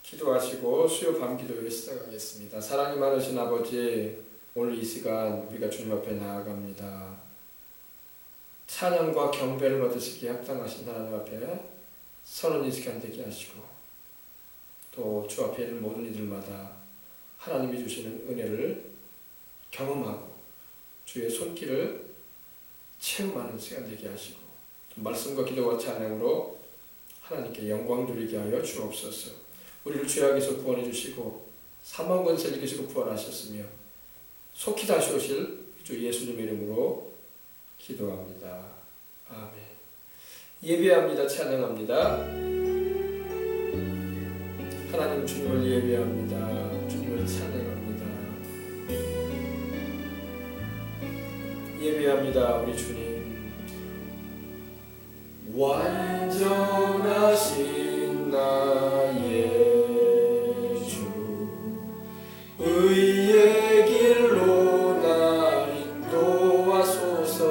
기도하시고 수요 밤기도회 시작하겠습니다. 사랑이 많으신 아버지, 오늘 이 시간 우리가 주님 앞에 나아갑니다. 찬양과 경배를 받으시기에 합당하신 하나님 앞에 서는 이 시간 되게 하시고, 또 주 앞에 있는 모든 이들마다 하나님이 주시는 은혜를 경험하고 주의 손길을 체험하는 시간 되게 하시고, 말씀과 기도와 찬양으로 하나님께 영광 돌리게 하여 주옵소서. 우리를 죄악에서 구원해 주시고 사망 권세를 이기시고 부활하셨으며 속히 다시 오실 주 예수님의 이름으로 기도합니다. 아멘. 예배합니다. 찬양합니다. 하나님 주님을 예배합니다. 주님을 찬양합니다. 예배합니다. 우리 주님, 완전하신 나의 의의 길로 나 인도하소서.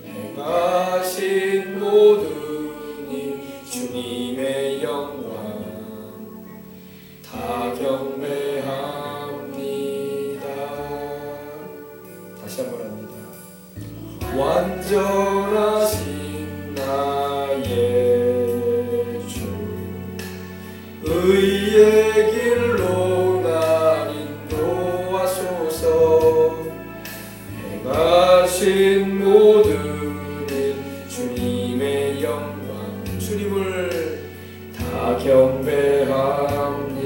행하신 모든 일 주님의 영광 다 경배합니다. 다시 한번 합니다. 완전하신 나의 주 의의 길로 행하신 모든 일 주님의 영광 주님을 다 경배합니다.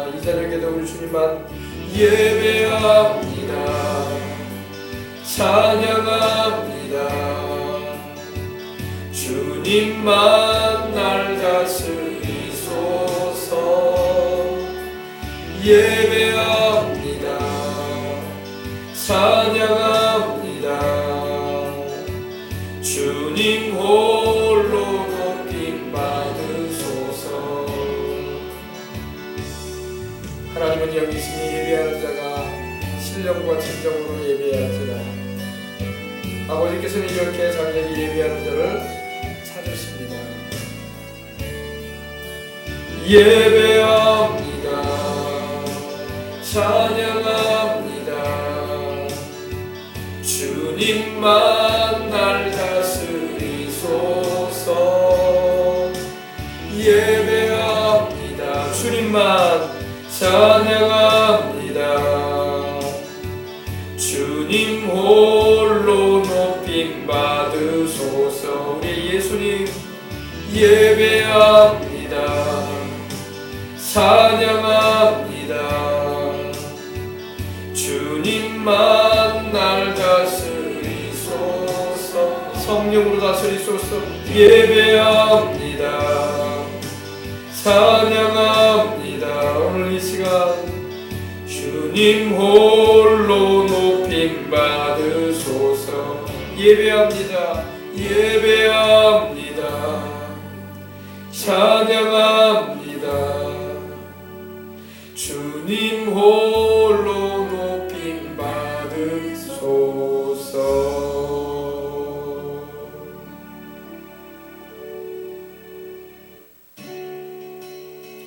이 저녁에도 우리 주님만 예배합니다. 찬양합니다. 주님만 날 다스리소서. 예배합니다. 찬양합니다. 주님 홀로 높임 받으소서. 하나님은 영이시니 예배하는 자가 신령과 진정으로 예배할지라. 아버지께서는 이렇게 자기에게 예배하는 자를 찾으십니다. 예배합니다. 찬양합니다. 주님만 날 다스리소서. 예배합니다. 주님만 찬양합니다. 주님 홀로 높임 받으소서. 우리 예수님 예배합니다. 찬양합니다. 주님만 날 다스리소서. 성령으로 다스리소서. 예배합니다. 찬양합니다. 오늘 이 시간 주님 홀로 높임 받으소서. 예배합니다. 예배합니다. 찬양합니다. 주님 홀로 높임 받으소서.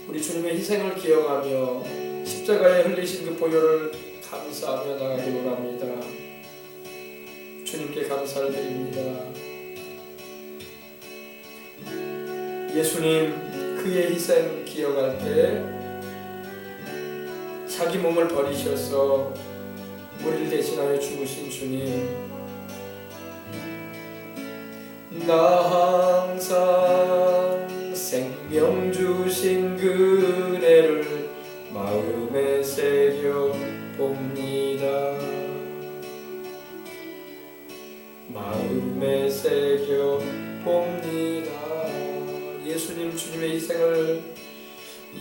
우리 주님의 희생을 기억하며 십자가에 흘리신 그 보혈을 감사하며 나가기로 합니다. 주님께 감사를 드립니다. 예수님 그의 희생 기억할 때 자기 몸을 버리셔서 우리를 대신하여 죽으신 주님, 나 항상 생명 주신 그 은혜를 마음에 새겨 봅니다. 마음에 새겨 봅니다. 예수님 주님의 희생을,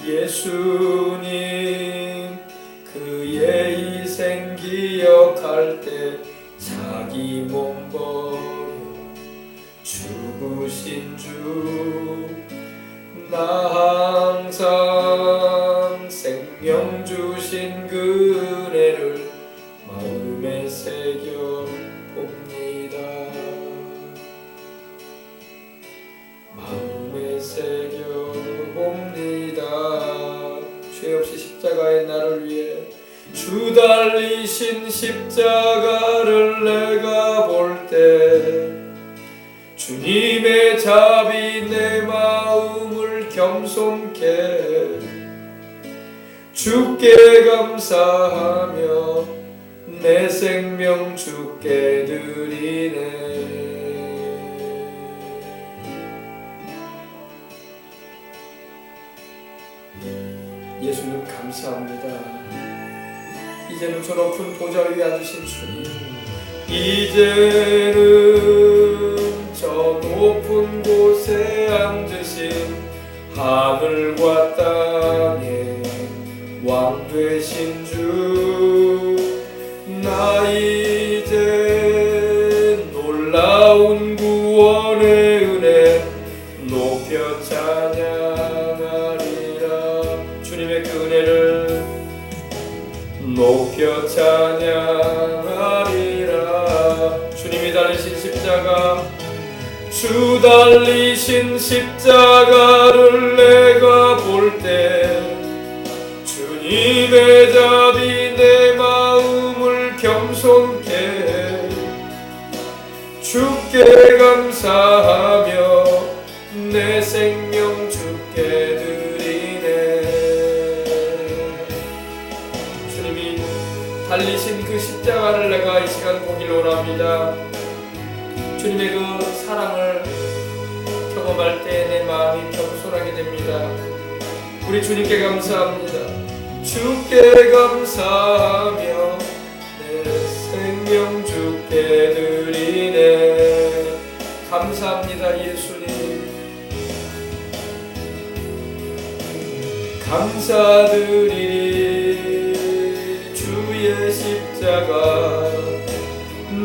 예수님 그의 희생 기억할 때 자기 몸 버려 죽으신 주, 나 항상 생명 주신 그 은혜를 마음에 새겨 봅니다. 마음에 새겨 봅니다. 주 달리신 십자가를 내가 볼 때 주님의 자비 내 마음을 겸손케 주께 감사하며 내 생명 주께 드리네. 예수님 감사합니다. 이제는 저 높은 보좌 위에 앉으신 주님, 이제는 저 높은 곳에 앉으신 하늘과 땅의 왕 되신 주, 나 이제 놀라운 구원의 은혜 높여 찬양하리라. 주님의 그 은혜를 높여 찬양하리라. 주님이 달리신 십자가, 주 달리신 십자가를 내가 볼 때 주님의 자비 내 마음을 겸손케 주께 감사하며 내 생명 주께 드리네. 주님이 달리신 그 십자가를 내가 이 시간 보기를 원합니다. 주님의 그 사랑을 경험할 때 내 마음이 겸손하게 됩니다. 우리 주님께 감사합니다. 주께 감사하며 내 생명 주께 드리네. 감사합니다. 예수님 감사드리리. 주의 십자가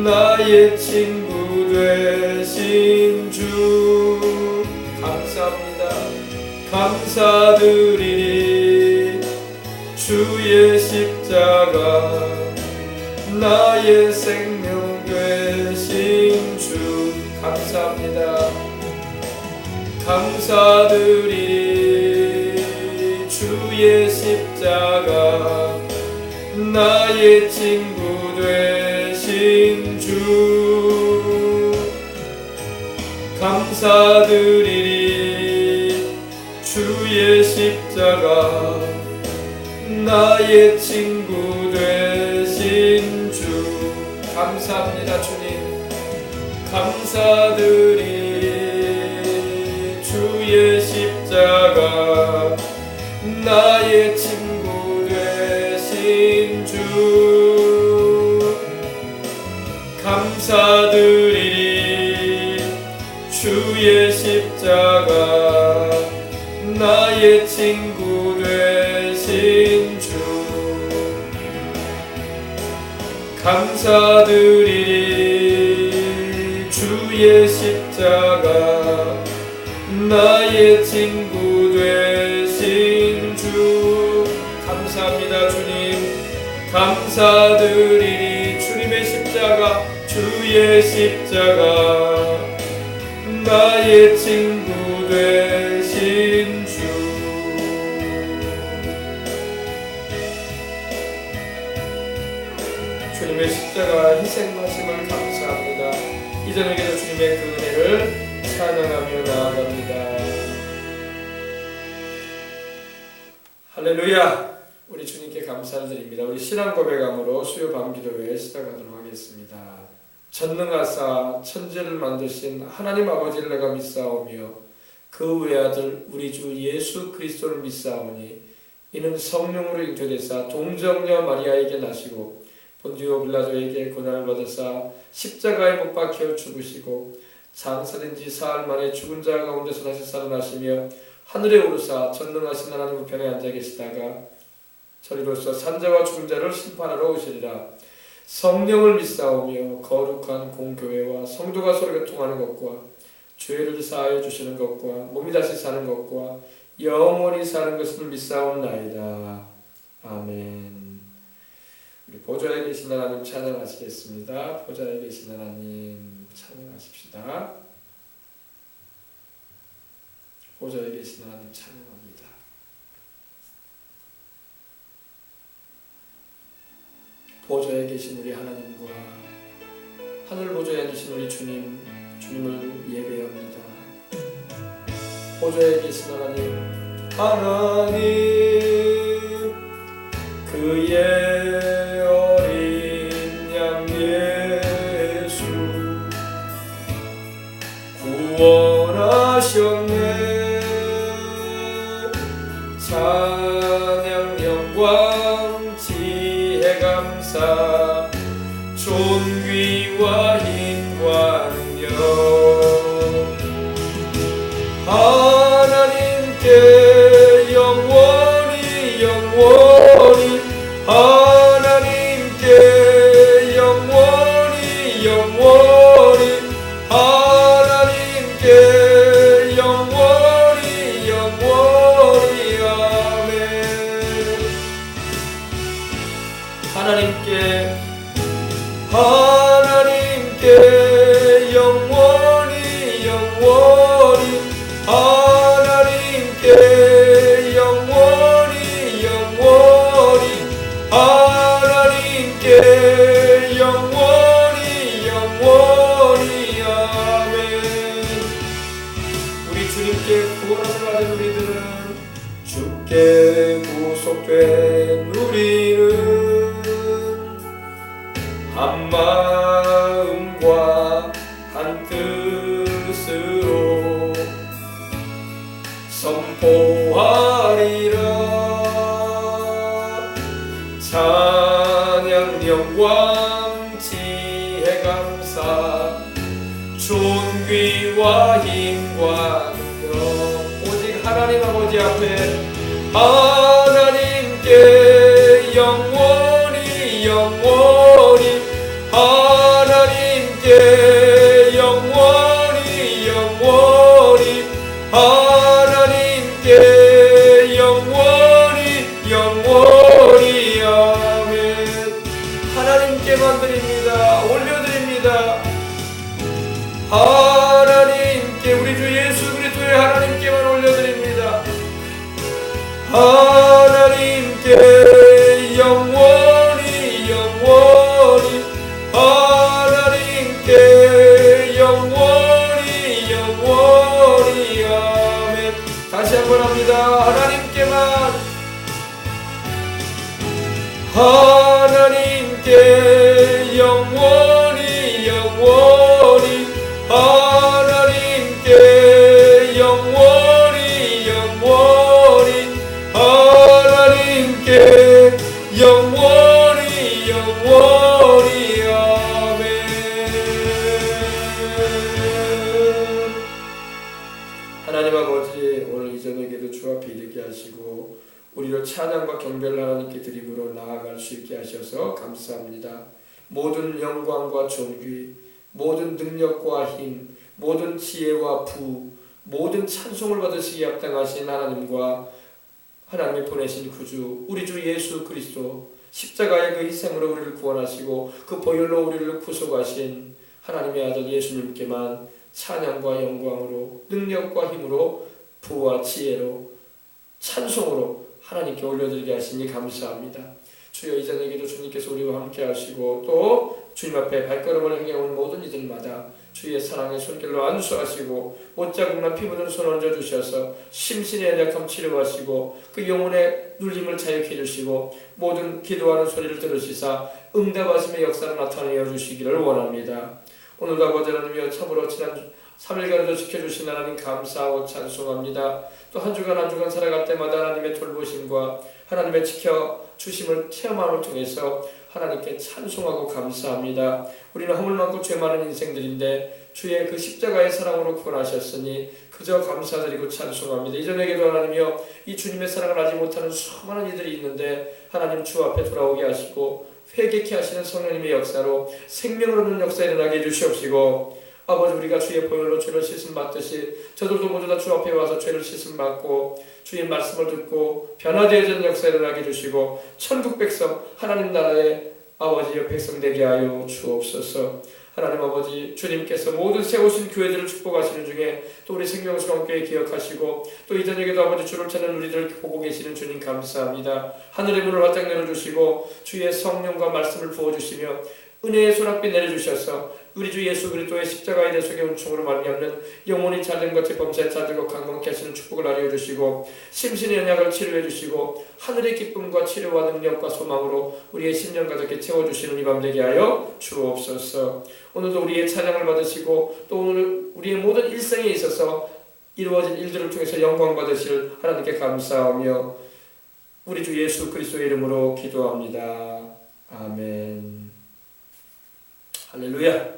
나의 친구 되신 주 감사합니다. 감사드리리. 주의 십자가 나의 생명 되신 주 감사합니다. 감사드리리. 주의 십자가 나의 친구 되신 주 감사드리리. 주의 십자가 나의 친구 되신 주 감사합니다. 주님 감사드리. 주의 십자가 나의 친구 되신 주 감사드리리. 주의 십자가 나의 친구 되신 주 감사드리리. 주의 십자가 나의 친구 되신 주 감사합니다. 주님 감사드리리. 주님의 십자가 주의 십자가 나의 친구 되신 주 주님의 십자가 희생하심을 감사합니다. 이전에게도 주님의 그 은혜를 찬양하며 나아갑니다. 할렐루야. 우리 주님께 감사를 드립니다. 우리 신앙 고백함으로 수요 밤기도회 시작하도록 하겠습니다. 전능하사 천지를 만드신 하나님 아버지를 내가 믿사오며 그 외아들 우리 주 예수 그리스도를 믿사오니 이는 성령으로 잉태되사 동정녀 마리아에게 나시고 본디오 빌라도에게 고난을 받으사 십자가에 못 박혀 죽으시고 장사된 지 사흘 만에 죽은 자 가운데서 다시 살아나시며 하늘에 오르사 전능하신 하나님 우편에 앉아 계시다가 저리로서 산자와 죽은 자를 심판하러 오시리라. 성령을 믿사오며 거룩한 공교회와 성도가 서로 교통하는 것과 죄를 사하여 주시는 것과 몸이 다시 사는 것과 영원히 사는 것을 믿사옵나이다. 아멘. 우리 보좌에 계신 하나님 찬양하시겠습니다. 보좌에 계신 하나님 찬양하십시다. 보좌에 계신 하나님 찬양합니다. 보좌에 계신 우리 하나님과 하늘 보좌에 앉으신 우리 주님을 예배합니다. 보좌에 계신 하나님 그의 어린 양 예수 구원하셨네. 찬양 영광 지혜 감사 존귀와 힘과 능력 하나님께 영원히 영원히 하나님께 영원히 영원히 하나님께 영원히 영원히 아멘. 하나님께 영원히 영원히 하나님께 영원히 영원히 하나님께 영원히 영원히 아멘. 우리 주님께 구원을 받은 우리들은 주께 구속된 우리는 한 마음과 한 뜻으로 선포하리라. 찬양 영광 지혜 감사 존귀와 힘과 능력 오직 하나님 아버지 앞에 하나님께 영원히 영원히 하나님께 영원히 영원히 하나님께 영원히 영원히 아멘. 하나님께만 드립니다. 올려드립니다. 하나님께 우리 주 예수 그리스도의 하나님께만 올려드립니다. 하나님께 영원히 영원히 하나님께 영원히 영원히 아멘. 다시 한번 합니다. 하나님께만 하나님께 영원히 영원히 하나님께 영원히 영원히 하나님께 영원히 영원히 아멘. 하나님 아버지 오늘 이 저녁에도 주 앞에 이르게 하시고 우리로 찬양과 경배를 하나님께 드림으로 나아갈 수 있게 하셔서 감사합니다. 모든 영광과 존귀 모든 능력과 힘 모든 지혜와 부 모든 찬송을 받으시기 합당하신 하나님과 하나님이 보내신 구주 우리 주 예수 그리스도 십자가의 그 희생으로 우리를 구원하시고 그 보혈로 우리를 구속하신 하나님의 아들 예수님께만 찬양과 영광으로 능력과 힘으로 부와 지혜로 찬송으로 하나님께 올려드리게 하시니 감사합니다. 주여 이 저녁에도 주님께서 우리와 함께 하시고 또 주님 앞에 발걸음을 향해 온 모든 이들마다 주의 사랑의 손길로 안수하시고 못자국난 피 묻은 손 얹어주셔서 심신의 연약함 치료하시고 그 영혼의 눌림을 자유케 해주시고 모든 기도하는 소리를 들으시사 응답하심의 역사를 나타내어 주시기를 원합니다. 오늘도 아버지 하나님이여 참으로 지난 3일간도 지켜주신 하나님 감사하고 찬송합니다. 또 한 주간 한 주간 살아갈 때마다 하나님의 돌보심과 하나님의 지켜주심을 체험함을 통해서 하나님께 찬송하고 감사합니다. 우리는 허물 많고 죄 많은 인생들인데 주의 그 십자가의 사랑으로 구원하셨으니 그저 감사드리고 찬송합니다. 이전에게도 하나님이여 이 주님의 사랑을 알지 못하는 수많은 이들이 있는데 하나님 주 앞에 돌아오게 하시고 회개케 하시는 성령님의 역사로 생명을 얻는 역사 일어나게 해주시옵시고 아버지 우리가 주의 보혈로 죄를 씻음 받듯이 저들도 모두 다 주 앞에 와서 죄를 씻음 받고 주의 말씀을 듣고 변화되어지는 역사 일어나게 해주시고 천국 백성 하나님 나라의 아버지의 백성 되게 하여 주옵소서. 하나님 아버지, 주님께서 모든 세우신 교회들을 축복하시는 중에 또 우리 생명수강교회 기억하시고 또 이 저녁에도 아버지 주를 찾는 우리들을 보고 계시는 주님 감사합니다. 하늘의 문을 활짝 열어주시고 주의 성령과 말씀을 부어주시며 은혜의 소낙비 내려주셔서 우리 주 예수 그리스도의 십자가에 대해 속의 은총으로 말미암는 영혼이 잘된 것 범사에 잘되고 강건케 하시는 축복을 알려 주시고 심신의 연약을 치료해 주시고 하늘의 기쁨과 치료와 능력과 소망으로 우리의 심령 가득히 채워주시는 이 밤 되게 하여 주옵소서. 오늘도 우리의 찬양을 받으시고 또 오늘 우리의 모든 일생에 있어서 이루어진 일들을 통해서 영광 받으실 하나님께 감사하며 우리 주 예수 그리스도의 이름으로 기도합니다. 아멘. 할렐루야.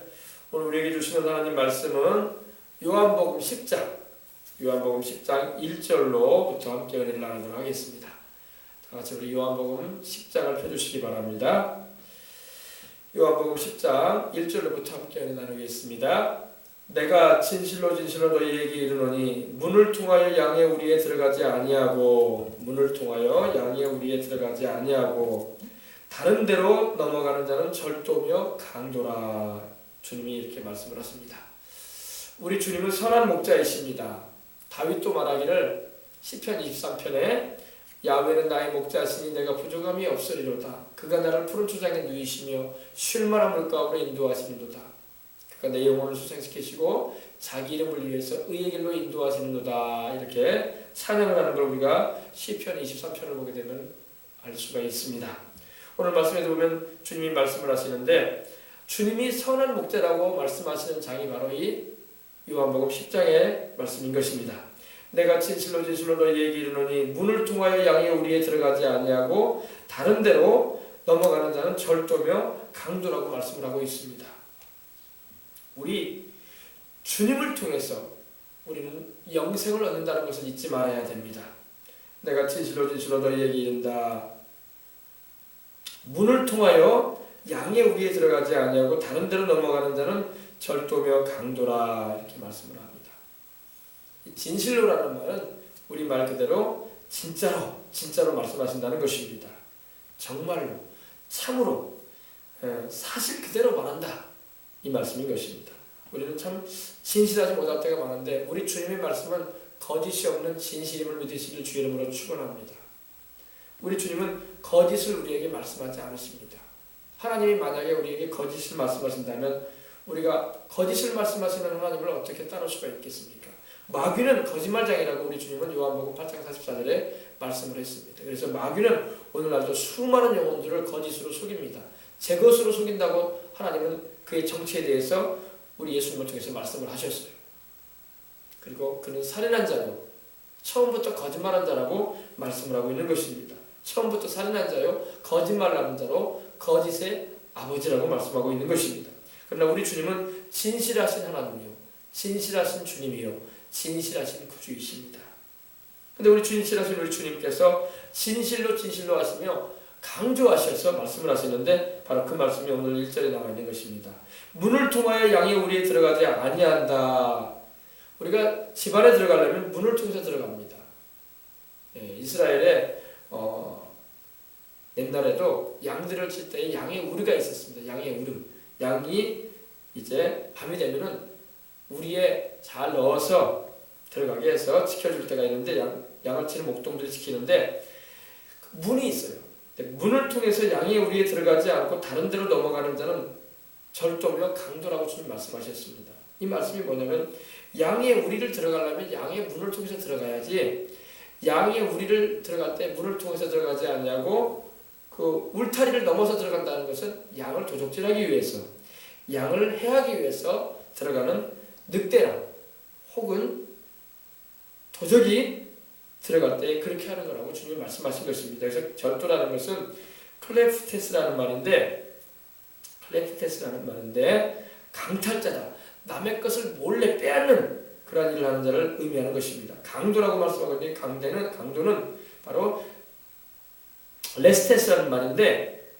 오늘 우리에게 주시는 하나님 말씀은 요한복음 10장 1절로부터 함께 은혜를 나누도록 하겠습니다. 다같이 우리 요한복음 10장을 펴주시기 바랍니다. 요한복음 10장 1절로부터 함께 은혜 나누겠습니다. 내가 진실로 진실로 너희에게 이르노니 문을 통하여 양의 우리에 들어가지 아니하고 다른 데로 넘어가는 자는 절도며 강도라. 주님이 이렇게 말씀을 하십니다. 우리 주님은 선한 목자이십니다. 다윗도 말하기를 시편 23편에 야훼는 나의 목자시니 내가 부족함이 없으리로다. 그가 나를 푸른 초장에 누이시며 쉴 만한 물가로 인도하시는도다. 그가 내 영혼을 수생시키시고 자기 이름을 위해서 의의 길로 인도하시는도다. 이렇게 찬양을 하는 걸 우리가 시편 23편을 보게 되면 알 수가 있습니다. 오늘 말씀에 보면 주님이 말씀을 하시는데 주님이 선한 목자라고 말씀하시는 장이 바로 이 요한복음 10장의 말씀인 것입니다. 내가 진실로 진실로 너희에게 이르노니 문을 통하여 양의 우리에 들어가지 아니하고 다른 데로 넘어가는 자는 절도며 강도라고 말씀을 하고 있습니다. 우리 주님을 통해서 우리는 영생을 얻는다는 것을 잊지 말아야 됩니다. 내가 진실로 진실로 너희에게 이른다. 문을 통하여 양의 우리에 들어가지 아니하고 다른 데로 넘어가는 자는 절도며 강도라. 이렇게 말씀을 합니다. 진실로라는 말은 우리 말 그대로 진짜로 말씀하신다는 것입니다. 정말로, 참으로, 사실 그대로 말한다. 이 말씀인 것입니다. 우리는 참 진실하지 못할 때가 많은데 우리 주님의 말씀은 거짓이 없는 진실임을 믿으시길 주 이름으로 축원합니다. 우리 주님은 거짓을 우리에게 말씀하지 않으십니다. 하나님이 만약에 우리에게 거짓을 말씀하신다면 우리가 거짓을 말씀하시는 하나님을 어떻게 따를 수가 있겠습니까? 마귀는 거짓말장이라고 우리 주님은 요한복음 8장 44절에 말씀을 했습니다. 그래서 마귀는 오늘날도 수많은 영혼들을 거짓으로 속입니다. 제 것으로 속인다고 하나님은 그의 정체에 대해서 우리 예수님을 통해서 말씀을 하셨어요. 그리고 그는 살인한 자로 처음부터 거짓말한 자라고 말씀을 하고 있는 것입니다. 처음부터 살인한 자요 거짓말하는 자로 거짓의 아버지라고 말씀하고 있는 것입니다. 그러나 우리 주님은 진실하신 하나님이요 진실하신 주님이요 진실하신 구주이십니다. 근데 우리 진실하신 우리 주님께서 진실로 하시며 강조하셔서 말씀을 하시는데 바로 그 말씀이 오늘 1절에 나와 있는 것입니다. 문을 통하여 양이 우리에 들어가지 아니한다. 우리가 집안에 들어가려면 문을 통해서 들어갑니다. 이스라엘에 옛날에도 양들을 칠 때에 양의 우리가 있었습니다. 양의 우름. 양이 이제 밤이 되면은 우리에 잘 넣어서 들어가게 해서 지켜줄 때가 있는데 양을 치는 목동들이 지키는데 문이 있어요. 문을 통해서 양의 우리에 들어가지 않고 다른 데로 넘어가는 자는 절도며 강도라고 주님 말씀하셨습니다. 이 말씀이 뭐냐면 양의 우리를 들어가려면 양의 문을 통해서 들어가야지 양의 우리를 들어갈 때 문을 통해서 들어가지 않냐고 그 울타리를 넘어서 들어간다는 것은 양을 도적질하기 위해서 양을 해하기 위해서 들어가는 늑대랑 혹은 도적이 들어갈 때 그렇게 하는 거라고 주님이 말씀하신 것입니다. 그래서 절도라는 것은 클레프테스라는 말인데 강탈자다. 남의 것을 몰래 빼앗는 그러한 일을 하는 자를 의미하는 것입니다. 강도라고 말씀하거든요. 강도는 바로 레스테스라는 말인데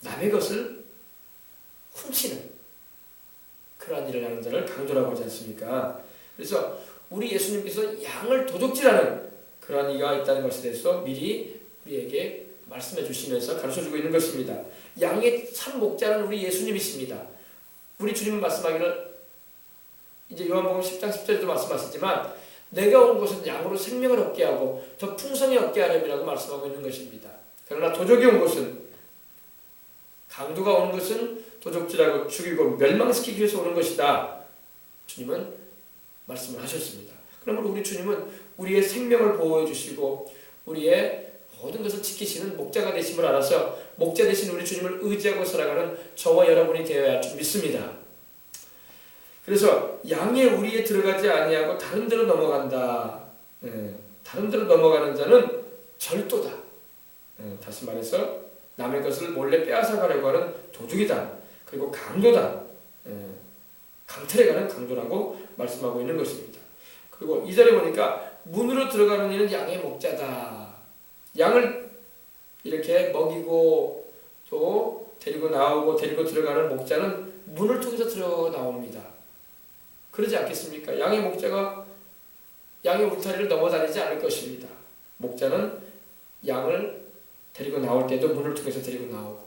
남의 것을 훔치는 그러한 일을 하는 자를 강도라고 하지 않습니까? 그래서 우리 예수님께서 양을 도둑질하는 그러한 이가 있다는 것에 대해서 미리 우리에게 말씀해 주시면서 가르쳐주고 있는 것입니다. 양의 참 목자는 우리 예수님이십니다. 우리 주님은 말씀하기를 이제 요한복음 10장 10절에도 말씀하시지만 내가 온 것은 양으로 생명을 얻게 하고 더 풍성히 얻게 하려고 말씀하고 있는 것입니다. 그러나 도적이 온 것은 강도가 온 것은 도적질하고 죽이고 멸망시키기 위해서 오는 것이다. 주님은 말씀을 하셨습니다. 그러므로 우리 주님은 우리의 생명을 보호해 주시고 우리의 모든 것을 지키시는 목자가 되심을 알아서 목자 되신 우리 주님을 의지하고 살아가는 저와 여러분이 되어야 할 줄 믿습니다. 그래서 양의 우리에 들어가지 아니하고 다른 데로 넘어간다. 다른 데로 넘어가는 자는 절도다. 다시 말해서 남의 것을 몰래 빼앗아가려고 하는 도둑이다. 그리고 강도다. 강탈해 가는 강도라고 말씀하고 있는 것입니다. 그리고 2절에 보니까 문으로 들어가는 이는 양의 목자다. 양을 이렇게 먹이고 또 데리고 나오고 데리고 들어가는 목자는 문을 통해서 들어 나옵니다. 그러지 않겠습니까? 양의 목자가 양의 울타리를 넘어다니지 않을 것입니다. 목자는 양을 데리고 나올 때도 문을 통해서 데리고 나오고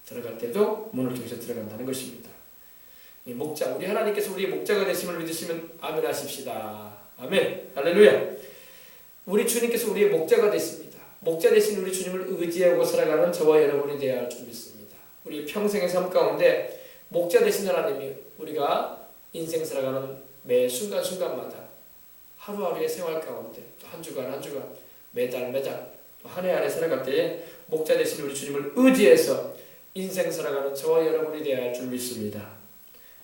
들어갈 때도 문을 통해서 들어간다는 것입니다. 이 목자, 우리 하나님께서 우리의 목자가 되심을 믿으시면 아멘 하십시다. 아멘. 할렐루야. 우리 주님께서 우리의 목자가 되십니다. 목자 되신 우리 주님을 의지하고 살아가는 저와 여러분이 되어야 할 줄 믿습니다. 우리 평생의 삶 가운데 목자 되신 하나님이 우리가 인생 살아가는 매 순간순간마다 하루하루의 생활 가운데 또 한 주간 한 주간 매달 매달 또 한 해 한 해 살아갈 때에 목자 되신 우리 주님을 의지해서 인생 살아가는 저와 여러분이 되어야 할 줄 믿습니다.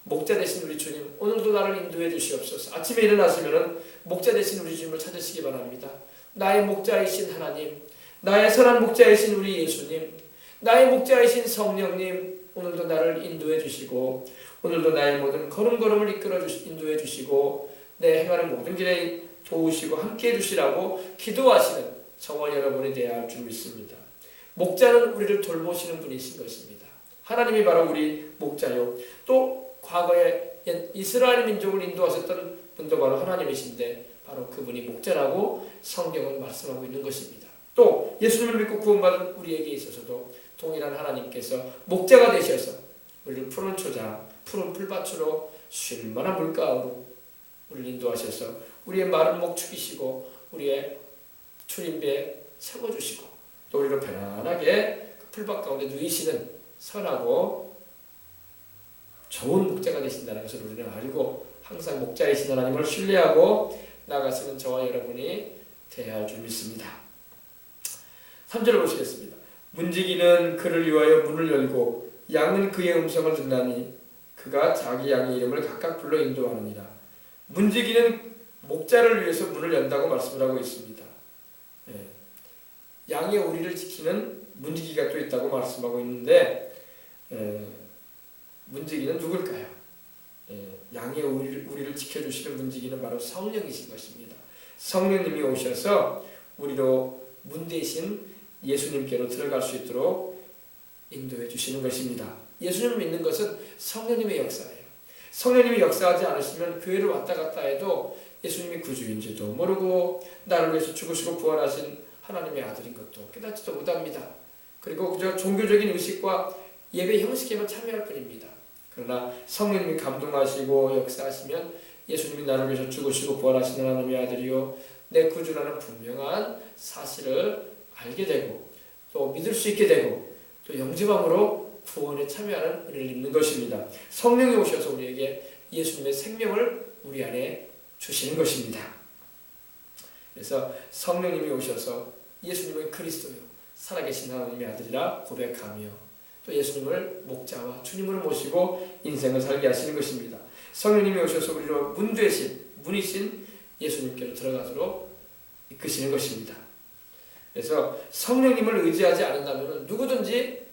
목자 되신 우리 주님, 오늘도 나를 인도해 주시옵소서. 아침에 일어나시면은 목자 되신 우리 주님을 찾으시기 바랍니다. 나의 목자이신 하나님, 나의 선한 목자이신 우리 예수님, 나의 목자이신 성령님, 오늘도 나를 인도해 주시고 오늘도 나의 모든 걸음걸음을 이끌어 인도해 주시고 내 행하는 모든 길에 도우시고 함께해 주시라고 기도하시는 저와 여러분이 되어야 할 줄 믿습니다. 목자는 우리를 돌보시는 분이신 것입니다. 하나님이 바로 우리 목자요. 또 과거에 이스라엘 민족을 인도하셨던 분도 바로 하나님이신데 바로 그분이 목자라고 성경은 말씀하고 있는 것입니다. 또 예수님을 믿고 구원받은 우리에게 있어서도 동일한 하나님께서 목자가 되셔서 우리를 푸른 초장, 푸른 풀밭으로 쉴 만한 물가로 우리를 인도하셔서 우리의 마른 목 축이시고 우리의 출입에 채워주시고 또 우리를 편안하게 풀밭 가운데 누이시는 선하고 좋은 목자가 되신다는 것을 우리는 알고 항상 목자이신 하나님을 신뢰하고 나아가시는 저와 여러분이 되어야 할 줄 믿습니다. 3절을 보시겠습니다. 문지기는 그를 위하여 문을 열고 양은 그의 음성을 듣나니 그가 자기 양의 이름을 각각 불러 인도하느니라. 문지기는 목자를 위해서 문을 연다고 말씀을 하고 있습니다. 양의 우리를 지키는 문지기가 또 있다고 말씀하고 있는데 문지기는 누굴까요? 양의 우리를 지켜주시는 문지기는 바로 성령이신 것입니다. 성령님이 오셔서 우리로 문 대신 예수님께로 들어갈 수 있도록 인도해 주시는 것입니다. 예수님을 믿는 것은 성령님의 역사예요. 성령님이 역사하지 않으시면 교회를 왔다 갔다 해도 예수님이 구주인지도 모르고 나를 위해서 죽으시고 부활하신 하나님의 아들인 것도 깨닫지도 못합니다. 그리고 그저 종교적인 의식과 예배 형식에만 참여할 뿐입니다. 그러나 성령님이 감동하시고 역사하시면 예수님이 나를 위해서 죽으시고 부활하신 하나님의 아들이요 내 구주라는 분명한 사실을 알게 되고 또 믿을 수 있게 되고 또 영접함으로 구원에 참여하는 은혜를 입는 것입니다. 성령이 오셔서 우리에게 예수님의 생명을 우리 안에 주시는 것입니다. 그래서 성령님이 오셔서 예수님은 그리스도요 살아계신 하나님의 아들이라 고백하며 또 예수님을 목자와 주님으로 모시고 인생을 살게 하시는 것입니다. 성령님이 오셔서 우리로 문 되신 문이신 예수님께로 들어가도록 이끄시는 것입니다. 그래서 성령님을 의지하지 않는다면 누구든지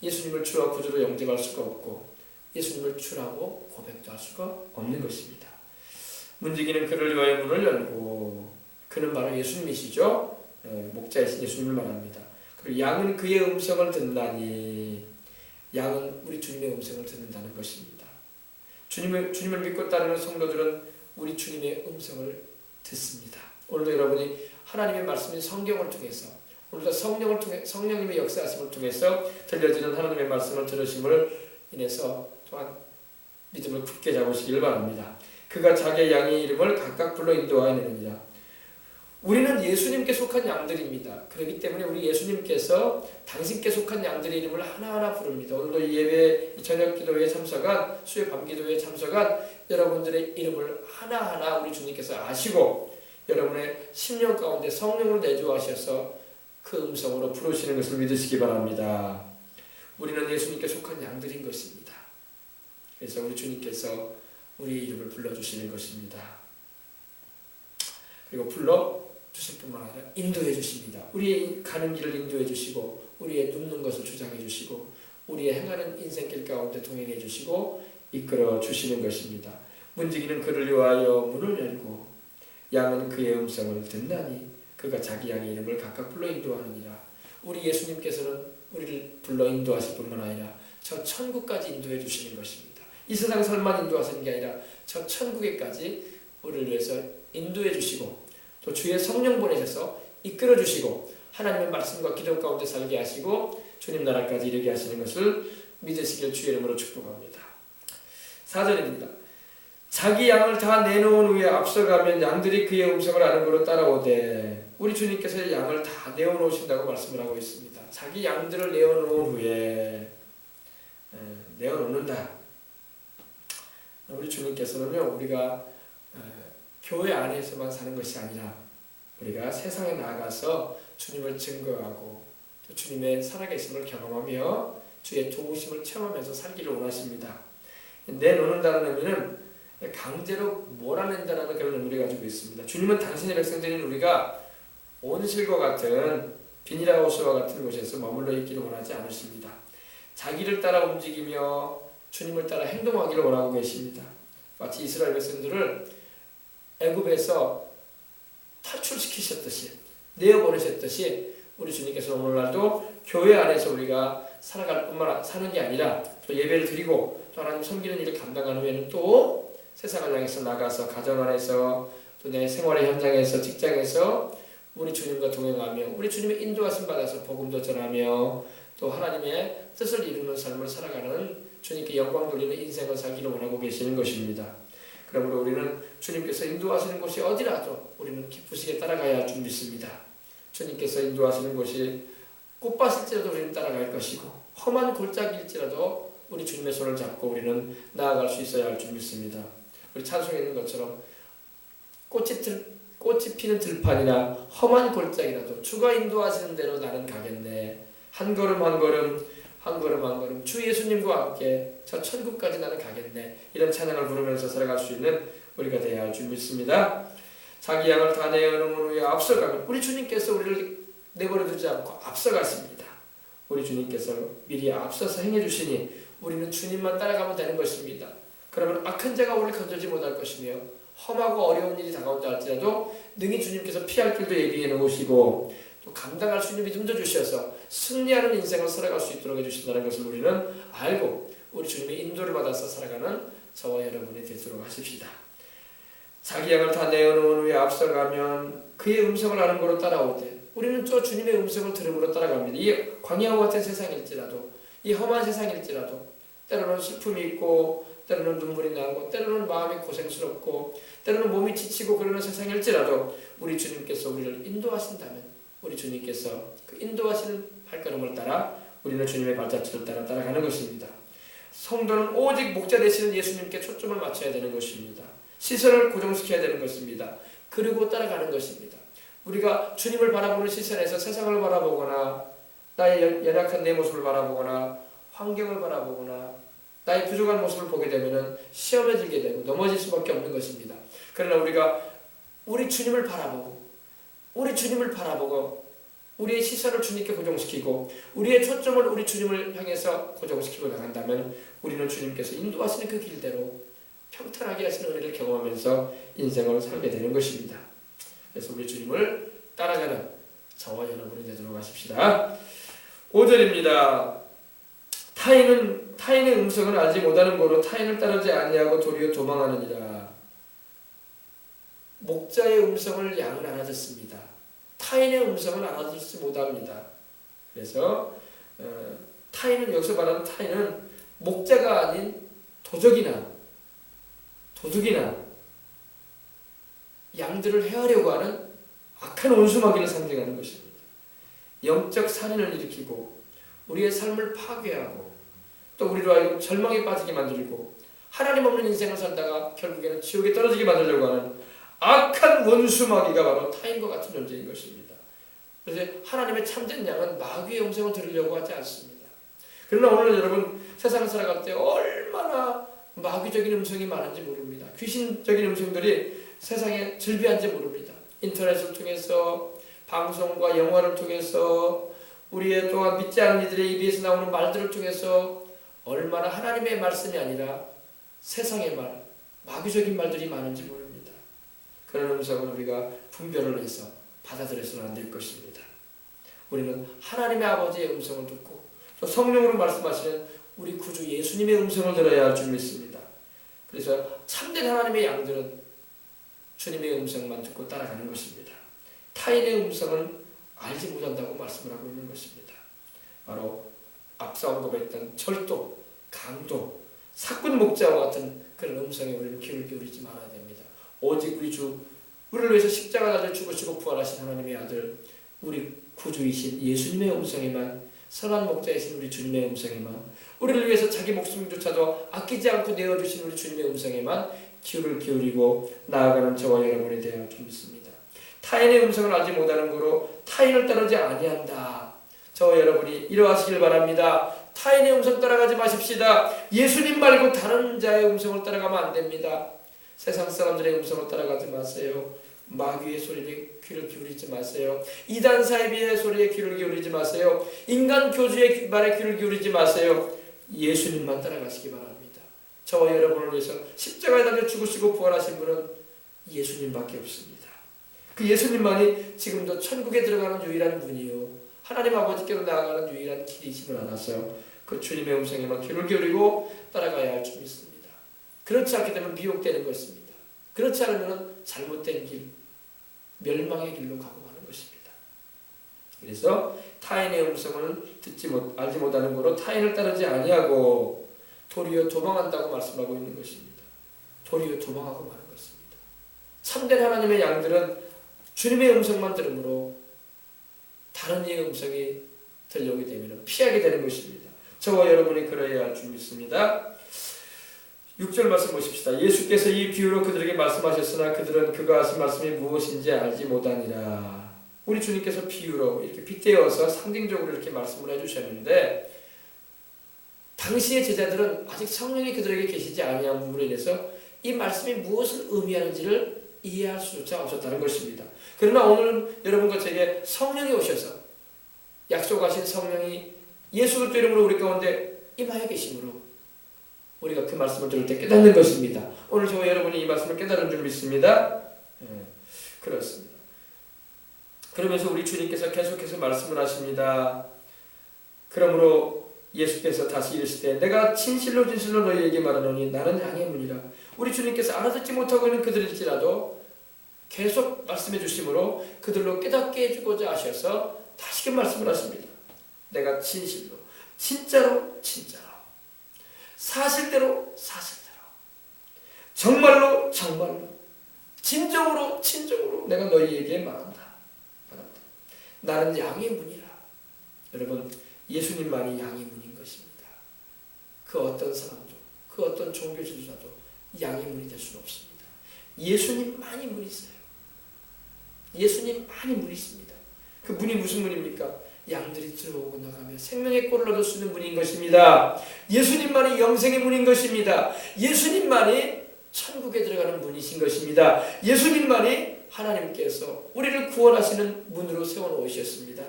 예수님을 주와 구주로 영접할 수가 없고 예수님을 주라고 고백도 할 수가 없는 것입니다. 문지기는 그를 위하여 문을 열고 그는 바로 예수님이시죠. 목자이신 예수님을 말합니다. 그리고 양은 그의 음성을 듣나니 양은 우리 주님의 음성을 듣는다는 것입니다. 주님을 믿고 따르는 성도들은 우리 주님의 음성을 듣습니다. 오늘도 여러분이 하나님의 말씀인 성경을 통해서 오늘도 성령님의 역사하심을 통해서 들려지는 하나님의 말씀을 들으심을 인해서 또한 믿음을 굳게 잡으시길 바랍니다. 그가 자기의 양의 이름을 각각 불러 인도하느니라. 우리는 예수님께 속한 양들입니다. 그렇기 때문에 우리 예수님께서 당신께 속한 양들의 이름을 하나하나 부릅니다. 오늘도 이 예배, 이 저녁 기도회에 참석한, 수요 밤 기도회에 참석한 여러분들의 이름을 하나하나 우리 주님께서 아시고 여러분의 심령 가운데 성령으로 내주하셔서 그 음성으로 부르시는 것을 믿으시기 바랍니다. 우리는 예수님께 속한 양들인 것입니다. 그래서 우리 주님께서 우리의 이름을 불러주시는 것입니다. 그리고 불러주실 뿐만 아니라 인도해 주십니다. 우리의 가는 길을 인도해 주시고 우리의 눕는 것을 주장해 주시고 우리의 행하는 인생길 가운데 동행해 주시고 이끌어 주시는 것입니다. 문지기는 그를 위하여 문을 열고 양은 그의 음성을 듣나니 그가 자기 양의 이름을 각각 불러 인도하느니라. 우리 예수님께서는 우리를 불러 인도하실 뿐만 아니라 저 천국까지 인도해 주시는 것입니다. 이 세상 살만 인도하시는 게 아니라 저 천국에까지 우리를 위해서 인도해 주시고 또 주의 성령 보내셔서 이끌어 주시고 하나님의 말씀과 기도 가운데 살게 하시고 주님 나라까지 이르게 하시는 것을 믿으시길 주의 이름으로 축복합니다. 4절입니다. 자기 양을 다 내놓은 후에 앞서가면 양들이 그의 음성을 아는 거로 따라오되. 우리 주님께서 양을 다 내어놓으신다고 말씀을 하고 있습니다. 자기 양들을 내어놓은 후에 내어놓는다. 우리 주님께서는요, 우리가 교회 안에서만 사는 것이 아니라 우리가 세상에 나아가서 주님을 증거하고 또 주님의 살아계심을 경험하며 주의 도우심을 체험하면서 살기를 원하십니다. 내놓는다는 의미는 강제로 몰아낸다는 그런 의미를 가지고 있습니다. 주님은 당신의 백성들인 우리가 온실과 같은 비닐하우스와 같은 곳에서 머물러 있기를 원하지 않으십니다. 자기를 따라 움직이며 주님을 따라 행동하기를 원하고 계십니다. 마치 이스라엘 백성들을 애굽에서 탈출시키셨듯이 내어보내셨듯이 우리 주님께서 오늘날도 교회 안에서 우리가 살아갈 뿐만 사는 게 아니라 또 예배를 드리고 또 하나님 섬기는 일을 감당한 후에는 또 세상을 향해서 나가서 가정 안에서 또 내 생활의 현장에서 직장에서 우리 주님과 동행하며 우리 주님의 인도하심 받아서 복음도 전하며 또 하나님의 뜻을 이루는 삶을 살아가는 주님께 영광 돌리는 인생을 살기를 원하고 계시는 것입니다. 그러므로 우리는 주님께서 인도하시는 곳이 어디라도 우리는 기쁘시게 따라가야 할 줄 믿습니다. 주님께서 인도하시는 곳이 꽃밭일지라도 우리는 따라갈 것이고 험한 골짜기일지라도 우리 주님의 손을 잡고 우리는 나아갈 수 있어야 할 줄 믿습니다. 우리 찬송에 있는 것처럼 꽃이 피는 들판이나 험한 골짜기라도 주가 인도하시는 대로 나는 가겠네. 한 걸음 한 걸음 한 걸음 한 걸음 주 예수님과 함께 저 천국까지 나는 가겠네. 이런 찬양을 부르면서 살아갈 수 있는 우리가 되어야 할 줄 믿습니다. 자기 양을 다 내어놓은 후에 앞서가면 우리 주님께서 우리를 내버려두지 않고 앞서가십니다. 우리 주님께서 미리 앞서서 행해주시니 우리는 주님만 따라가면 되는 것입니다. 그러면 악한 자가 우리를 건져지 못할 것이며 험하고 어려운 일이 다가온다 할지라도 능히 주님께서 피할 길도 예비해 놓으시고 또 감당할 수 있는 믿음도 주셔서 승리하는 인생을 살아갈 수 있도록 해주신다는 것을 우리는 알고 우리 주님의 인도를 받아서 살아가는 저와 여러분이 되도록 하십시다. 자기 양을 다 내어놓은 후에 앞서가면 그의 음성을 아는 거로 따라오되 우리는 또 주님의 음성을 들음으로 따라갑니다. 이 광야와 같은 세상일지라도 이 험한 세상일지라도 때로는 슬픔이 있고 때로는 눈물이 나고 때로는 마음이 고생스럽고 때로는 몸이 지치고 그러는 세상일지라도 우리 주님께서 우리를 인도하신다면 우리 주님께서 그 인도하시는 발걸음을 따라 우리는 주님의 발자취를 따라 따라가는 것입니다. 성도는 오직 목자 되시는 예수님께 초점을 맞춰야 되는 것입니다. 시선을 고정시켜야 되는 것입니다. 그리고 따라가는 것입니다. 우리가 주님을 바라보는 시선에서 세상을 바라보거나 나의 연약한 내 모습을 바라보거나 환경을 바라보거나 나의 부족한 모습을 보게 되면 시험에 들게 되고 넘어질 수밖에 없는 것입니다. 그러나 우리가 우리 주님을 바라보고 우리의 시선을 주님께 고정시키고 우리의 초점을 우리 주님을 향해서 고정시키고 나간다면 우리는 주님께서 인도하시는 그 길대로 평탄하게 하시는 은혜를 경험하면서 인생을 살게 되는 것입니다. 그래서 우리 주님을 따라가는 저와 여러분이 되도록 하십시다. 5절입니다. 타인의 음성을 알지 못하는 고로 타인을 따르지 아니하고 도리어 도망하느니라. 목자의 음성을 양은 알아듣습니다. 타인의 음성을 알아듣지 못합니다. 그래서 타인은, 여기서 말하는 타인은 목자가 아닌 도적이나 양들을 해하려고 하는 악한 원수마귀를 상징하는 것입니다. 영적 살인을 일으키고 우리의 삶을 파괴하고 또 우리로 하여금 절망에 빠지게 만들고 하나님 없는 인생을 살다가 결국에는 지옥에 떨어지게 만들려고 하는 악한 원수마귀가 바로 타인과 같은 존재인 것입니다. 그래서 하나님의 참된 양은 마귀의 음성을 들으려고 하지 않습니다. 그러나 오늘 여러분 세상을 살아갈 때 얼마나 마귀적인 음성이 많은지 모릅니다. 귀신적인 음성들이 세상에 즐비한지 모릅니다. 인터넷을 통해서, 방송과 영화를 통해서, 우리의 또한 믿지 않는 이들의 입에서 나오는 말들을 통해서 얼마나 하나님의 말씀이 아니라 세상의 말, 마귀적인 말들이 많은지 모릅니다. 그런 음성을 우리가 분별을 해서 받아들여서는 안 될 것입니다. 우리는 하나님의 아버지의 음성을 듣고 또 성령으로 말씀하시는 우리 구주 예수님의 음성을 들어야 할 줄 믿습니다. 그래서 참된 하나님의 양들은 주님의 음성만 듣고 따라가는 것입니다. 타인의 음성은 알지 못한다고 말씀을 하고 있는 것입니다. 바로 앞서 언급했던 절도, 강도, 사꾼 목자와 같은 그런 음성에 우리는 귀를 기울이지 말아야 됩니다. 오직 우리 주, 우리를 위해서 십자가 달려 죽으시고 부활하신 하나님의 아들, 우리 구주이신 예수님의 음성에만, 선한 목자이신 우리 주님의 음성에만, 우리를 위해서 자기 목숨조차도 아끼지 않고 내어주신 우리 주님의 음성에만 귀를 기울이고 나아가는 저와 여러분이 되어야 할 줄 믿습니다. 타인의 음성을 알지 못하는 거로 타인을 따르지 아니한다. 저와 여러분이 이러하시길 바랍니다. 타인의 음성 따라가지 마십시다. 예수님 말고 다른 자의 음성을 따라가면 안 됩니다. 세상 사람들의 음성을 따라가지 마세요. 마귀의 소리에 귀를 기울이지 마세요. 이단 사이비의 소리에 귀를 기울이지 마세요. 인간 교주의 말에 귀를 기울이지 마세요. 예수님만 따라가시기 바랍니다. 저와 여러분을 위해서 십자가에 달려 죽으시고 부활하신 분은 예수님밖에 없습니다. 그 예수님만이 지금도 천국에 들어가는 유일한 분이요, 하나님 아버지께로 나아가는 유일한 길이심을 알아서 그 주님의 음성에만 귀를 기울이고 따라가야 할 줄 믿습니다. 그렇지 않게 되면 미혹되는 것입니다. 그렇지 않으면 잘못된 길, 멸망의 길로 가고 가는 것입니다. 그래서 타인의 음성을 알지 못하는 거로 타인을 따르지 아니하고 도리어 도망한다고 말씀하고 있는 것입니다. 도리어 도망하고 마는 것입니다. 참된 하나님의 양들은 주님의 음성만 들으므로 다른 이의 음성이 들려오게 되면 피하게 되는 것입니다. 저와 여러분이 그러해야 할 줄 믿습니다. 6절 말씀 보십시다. 예수께서 이 비유로 그들에게 말씀하셨으나 그들은 그가 하신 말씀이 무엇인지 알지 못하니라. 우리 주님께서 비유로 이렇게 빗대어서 상징적으로 이렇게 말씀을 해주셨는데, 당시의 제자들은 아직 성령이 그들에게 계시지 아니한 부분에 인해서 이 말씀이 무엇을 의미하는지를 이해할 수조차 없었다는 것입니다. 그러나 오늘은 여러분과 제게 성령이 오셔서 약속하신 성령이 예수 그리스도 이름으로 우리 가운데 임하여 계심으로 우리가 그 말씀을 들을 때 깨닫는 것입니다. 오늘 저와 여러분이 이 말씀을 깨달은 줄 믿습니다. 그렇습니다. 그러면서 우리 주님께서 계속해서 말씀을 하십니다. 그러므로 예수께서 다시 이르시되 내가 진실로 너희에게 말하노니 나는 양의 문이라. 우리 주님께서 알아듣지 못하고 있는 그들일지라도 계속 말씀해 주심으로 그들로 깨닫게 해주고자 하셔서 다시금 말씀을 하십니다. 내가 진실로, 진짜로, 사실대로, 정말로, 진정으로, 내가 너희에게 말한다. 나는 양의 문이라. 여러분, 예수님만이 양의 문인 것입니다. 그 어떤 사람도, 그 어떤 종교 지도자도 양의 문이 될 수는 없습니다. 예수님만이 문이 있어요. 예수님만이 문이 있습니다. 그 문이 무슨 문입니까? 양들이 들어오고 나가며 생명의 꼴을 얻을 수 있는 문인 것입니다. 예수님만이 영생의 문인 것입니다. 예수님만이 천국에 들어가는 문이신 것입니다. 예수님만이 하나님께서 우리를 구원하시는 문으로 세워놓으셨습니다.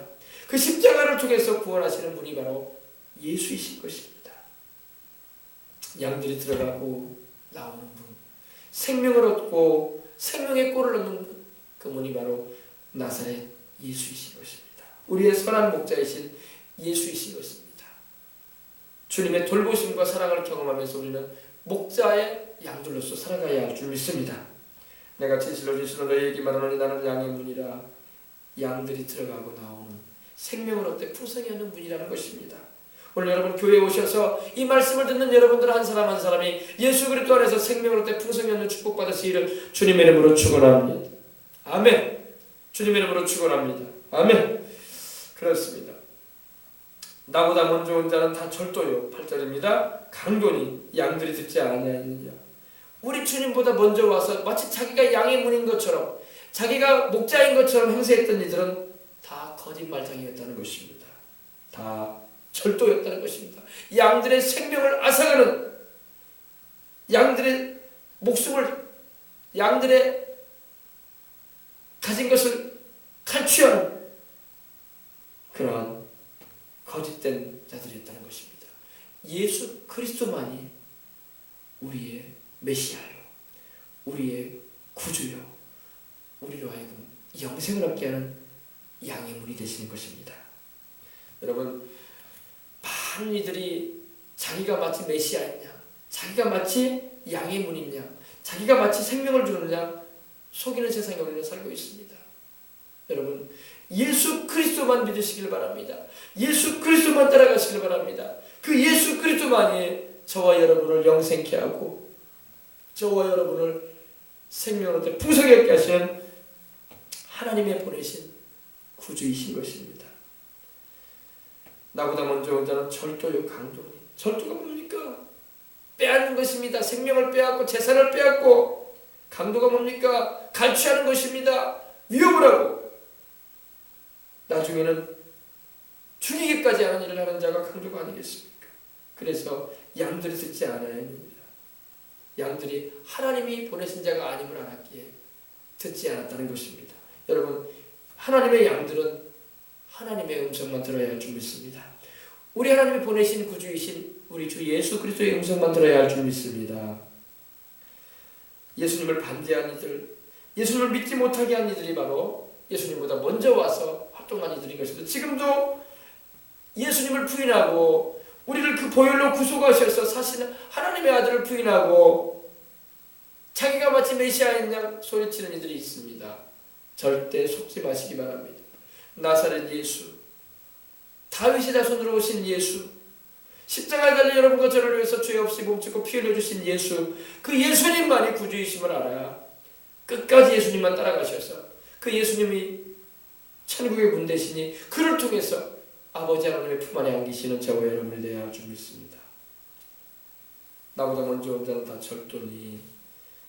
그 십자가를 통해서 구원하시는 문이 바로 예수이신 것입니다. 양들이 들어가고 나오는 문, 생명을 얻고 생명의 꼴을 얻는 문, 그 문이 바로 나사렛 예수이신 것입니다. 우리의 선한 목자이신 예수이신 것입니다. 주님의 돌보심과 사랑을 경험하면서 우리는 목자의 양들로서 살아가야 할 줄 믿습니다. 내가 진실로 너희에게 말하노니 나는 양의 문이라. 양들이 들어가고 나오는 생명을 얻되 풍성히 얻는 문이라는 것입니다. 오늘 여러분 교회에 오셔서 이 말씀을 듣는 여러분들 한 사람 한 사람이 예수 그리스도 안에서 생명을 얻되 풍성히 얻는 축복받으시기를 주님의 이름으로 축원합니다. 아멘. 주님의 이름으로 축원합니다. 아멘. 그렇습니다. 나보다 먼저 온 자는 다 절도요. 8절입니다. 강도니 양들이 듣지 않았느냐. 우리 주님보다 먼저 와서 마치 자기가 양의 문인 것처럼 자기가 목자인 것처럼 행세했던 이들은 다 거짓말장이었다는 것입니다. 다 절도였다는 것입니다. 양들의 생명을 앗아가는, 양들의 목숨을, 양들의 가진 것을 탈취하는 그러한 거짓된 자들이었다는 것입니다. 예수 그리스도만이 우리의 메시아요, 우리의 구주요, 우리로 하여금 영생을 얻게 하는 양의 문이 되시는 것입니다. 여러분, 많은 이들이 자기가 마치 메시아이냐, 자기가 마치 양의 문이냐, 자기가 마치 생명을 주느냐 속이는 세상에 우리는 살고 있습니다. 여러분, 예수 그리스도만 믿으시길 바랍니다. 예수 그리스도만 따라가시길 바랍니다. 그 예수 그리스도만이 저와 여러분을 영생케 하고 저와 여러분을 생명으로 풍성히 얻게 하시는 하나님의 보내신 구주이신 것입니다. 나보다 먼저 온 자는 절도요, 강도니. 절도가 뭡니까? 빼앗는 것입니다. 생명을 빼앗고 재산을 빼앗고. 강도가 뭡니까? 갈취하는 것입니다. 위협을 하고 나중에는 죽이기까지 하는 일을 하는 자가 강도가 아니겠습니까? 그래서 양들이 듣지 않아야 합니다. 양들이 하나님이 보내신 자가 아님을 알았기에 듣지 않았다는 것입니다. 여러분, 하나님의 양들은 하나님의 음성만 들어야 할 줄 믿습니다. 우리 하나님이 보내신 구주이신 우리 주 예수 그리스도의 음성만 들어야 할 줄 믿습니다. 예수님을 반대한 이들, 예수님을 믿지 못하게 한 이들이 바로 예수님보다 먼저 와서 활동한 이들인 것입니다. 지금도 예수님을 부인하고 우리를 그 보혈로 구속하셔서 사실 하나님의 아들을 부인하고 자기가 마치 메시아인 양 소리치는 이들이 있습니다. 절대 속지 마시기 바랍니다. 나사렛 예수, 다윗의 자손으로 오신 예수, 십자가에 달린 여러분과 저를 위해서 죄 없이 몸짓고 피 흘려주신 예수, 그 예수님만이 구주이심을 알아야 끝까지 예수님만 따라가셔서 그 예수님이 천국의 문 대시니 그를 통해서 아버지 하나님의 품 안에 안기시는 저와 여러분이 되어야 할 줄 믿습니다. 나보다 먼저 온 자는 다 절도니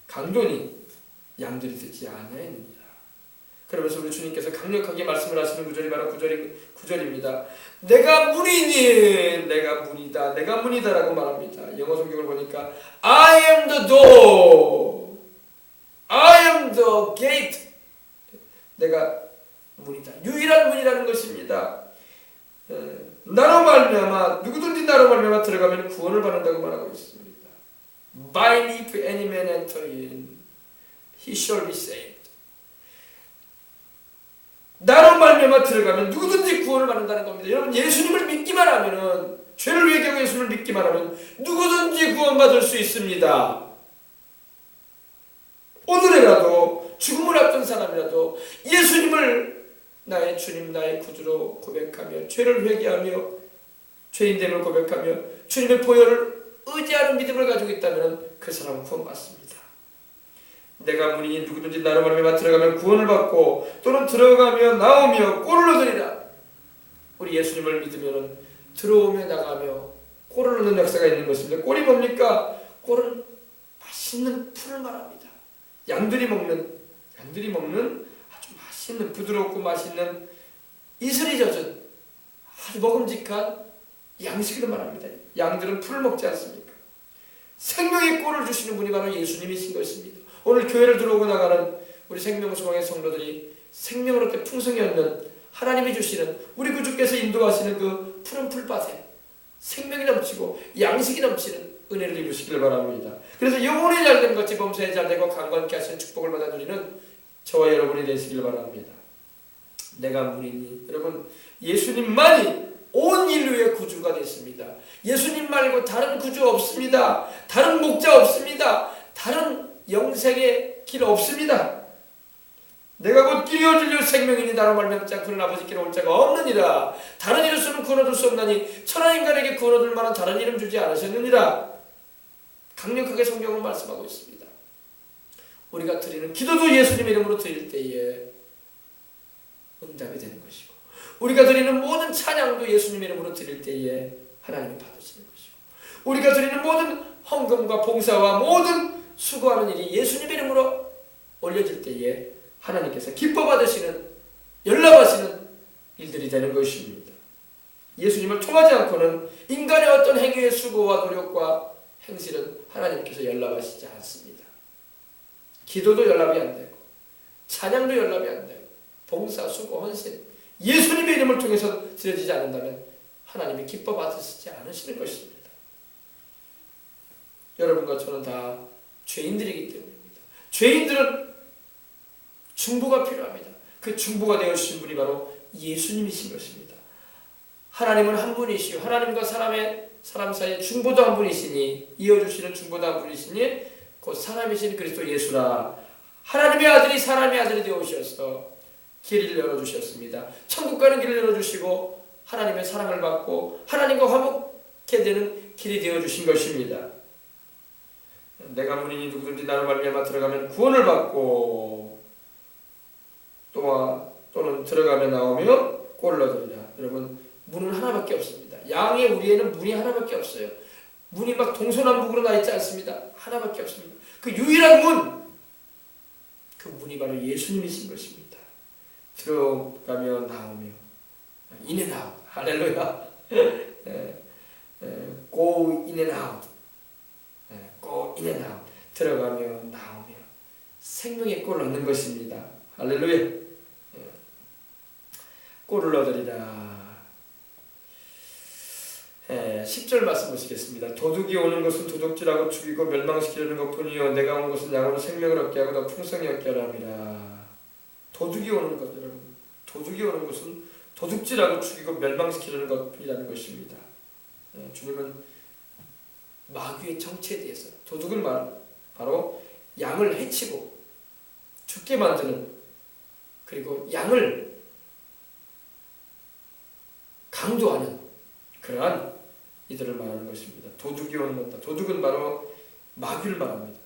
강도니 양들이 듣지 아니하느니라. 그러면서 우리 주님께서 강력하게 말씀을 하시는 구절이 바로 구절입니다. 내가 문이니, 내가 문이다, 내가 문이다라고 말합니다. 영어 성경을 보니까 I am the door, I am the gate. 내가 문이다, 유일한 문이라는 것입니다. 나로 말미암아 누구든지 나로 말미암아 들어가면 구원을 받는다고 말하고 있습니다. By me if any man enter in, he shall be saved. 나로 말미암아 들어가면 누구든지 구원을 받는다는 겁니다. 여러분, 예수님을 믿기만 하면은, 죄를 회개하고 예수님을 믿기만 하면 누구든지 구원받을 수 있습니다. 오늘이라도 죽음을 앞둔 사람이라도 예수님을 나의 주님, 나의 구주로 고백하며 죄를 회개하며 죄인됨을 고백하며 주님의 보혈을 의지하는 믿음을 가지고 있다면 그 사람은 구원받습니다. 내가 문이니 누구든지 나로 말미암아 들어가면 구원을 받고 또는 들어가며 나오며 꼴을 얻으리라. 우리 예수님을 믿으면 들어오며 나가며 꼴을 얻는 역사가 있는 것입니다. 꼴이 뭡니까? 꼴은 맛있는 풀을 말합니다. 양들이 먹는 아주 맛있는, 부드럽고 맛있는 이슬이 젖은 아주 먹음직한 양식을 말합니다. 양들은 풀을 먹지 않습니까? 생명의 꼴을 주시는 분이 바로 예수님이신 것입니다. 오늘 교회를 들어오고 나가는 우리 생명소망의 성도들이 생명을 얻게 풍성히 얻는 하나님이 주시는, 우리 구주께서 인도하시는 그 푸른 풀밭에 생명이 넘치고 양식이 넘치는 은혜를 입으시기를 바랍니다. 그래서 영혼이 잘된 것이 범사에 잘되고 강건케 하시는 축복을 받아 누리는 저와 여러분이 되시길 바랍니다. 내가 문이니, 여러분, 예수님만이 온 인류의 구주가 됐습니다. 예수님 말고 다른 구주 없습니다. 다른 목자 없습니다. 다른 영생의 길 없습니다. 내가 곧 길이요 진리요 생명이니 나로 말미암지 않고는 아버지께로 올 자가 없느니라. 다른 이름으로는 구원 얻을 수 없나니 천하 인간에게 구원 얻을 만한 다른 이름 주지 않으셨느니라. 강력하게 성경은 말씀하고 있습니다. 우리가 드리는 기도도 예수님 이름으로 드릴 때에 응답이 되는 것이고, 우리가 드리는 모든 찬양도 예수님 이름으로 드릴 때에 하나님이 받으시는 것이고, 우리가 드리는 모든 헌금과 봉사와 모든 수고하는 일이 예수님 이름으로 올려질 때에 하나님께서 기뻐 받으시는, 연락하시는 일들이 되는 것입니다. 예수님을 통하지 않고는 인간의 어떤 행위의 수고와 노력과 행실은 하나님께서 연락하시지 않습니다. 기도도 연락이 안 되고, 찬양도 연락이 안 되고, 봉사, 수고, 헌신, 예수님의 이름을 통해서 드려지지 않는다면 하나님이 기뻐 받으시지 않으시는 것입니다. 여러분과 저는 다 죄인들이기 때문입니다. 죄인들은 중보가 필요합니다. 그 중보가 되어주신 분이 바로 예수님이신 것입니다. 하나님은 한 분이시요 하나님과 사람 사이에 중보도 한 분이시니, 이어주시는 중보도 한 분이시니 곧 사람이신 그리스도 예수라. 하나님의 아들이 사람의 아들이 되어오셔서 길을 열어주셨습니다. 천국 가는 길을 열어주시고 하나님의 사랑을 받고 하나님과 화목케 되는 길이 되어주신 것입니다. 내가 문이니 누구든지 나로 말미암아 들어가면 구원을 받고 또는 들어가면 나오며 꼴을 얻으리라. 여러분, 문은 하나밖에 없습니다. 양의 우리에는 문이 하나밖에 없어요. 문이 막 동서남북으로 나 있지 않습니다. 하나밖에 없습니다. 그 유일한 문, 그 문이 바로 예수님이신 것입니다. 들어가며 나오며, in and out, 할렐루야. go in and out, go in and out, 들어가며 나오며 생명의 꼴을 얻는 것입니다. 할렐루야. 꼴을 얻으리라. 10절 말씀 보시겠습니다. 도둑이 오는 것은 도둑질하고 죽이고 멸망시키려는 것뿐이요 내가 온 것은 양으로 생명을 얻게 하고 더 풍성히 얻게 하려 함이라. 도둑이 오는 것, 여러분, 도둑이 오는 것은 도둑질하고 죽이고 멸망시키려는 것뿐이라는 것입니다. 주님은 마귀의 정체에 대해서, 도둑은 바로 양을 해치고 죽게 만드는, 그리고 양을 강도하는 그러한 이들을 말하는 것입니다. 도둑이 오는 것다. 도둑은 바로 마귀를 말합니다.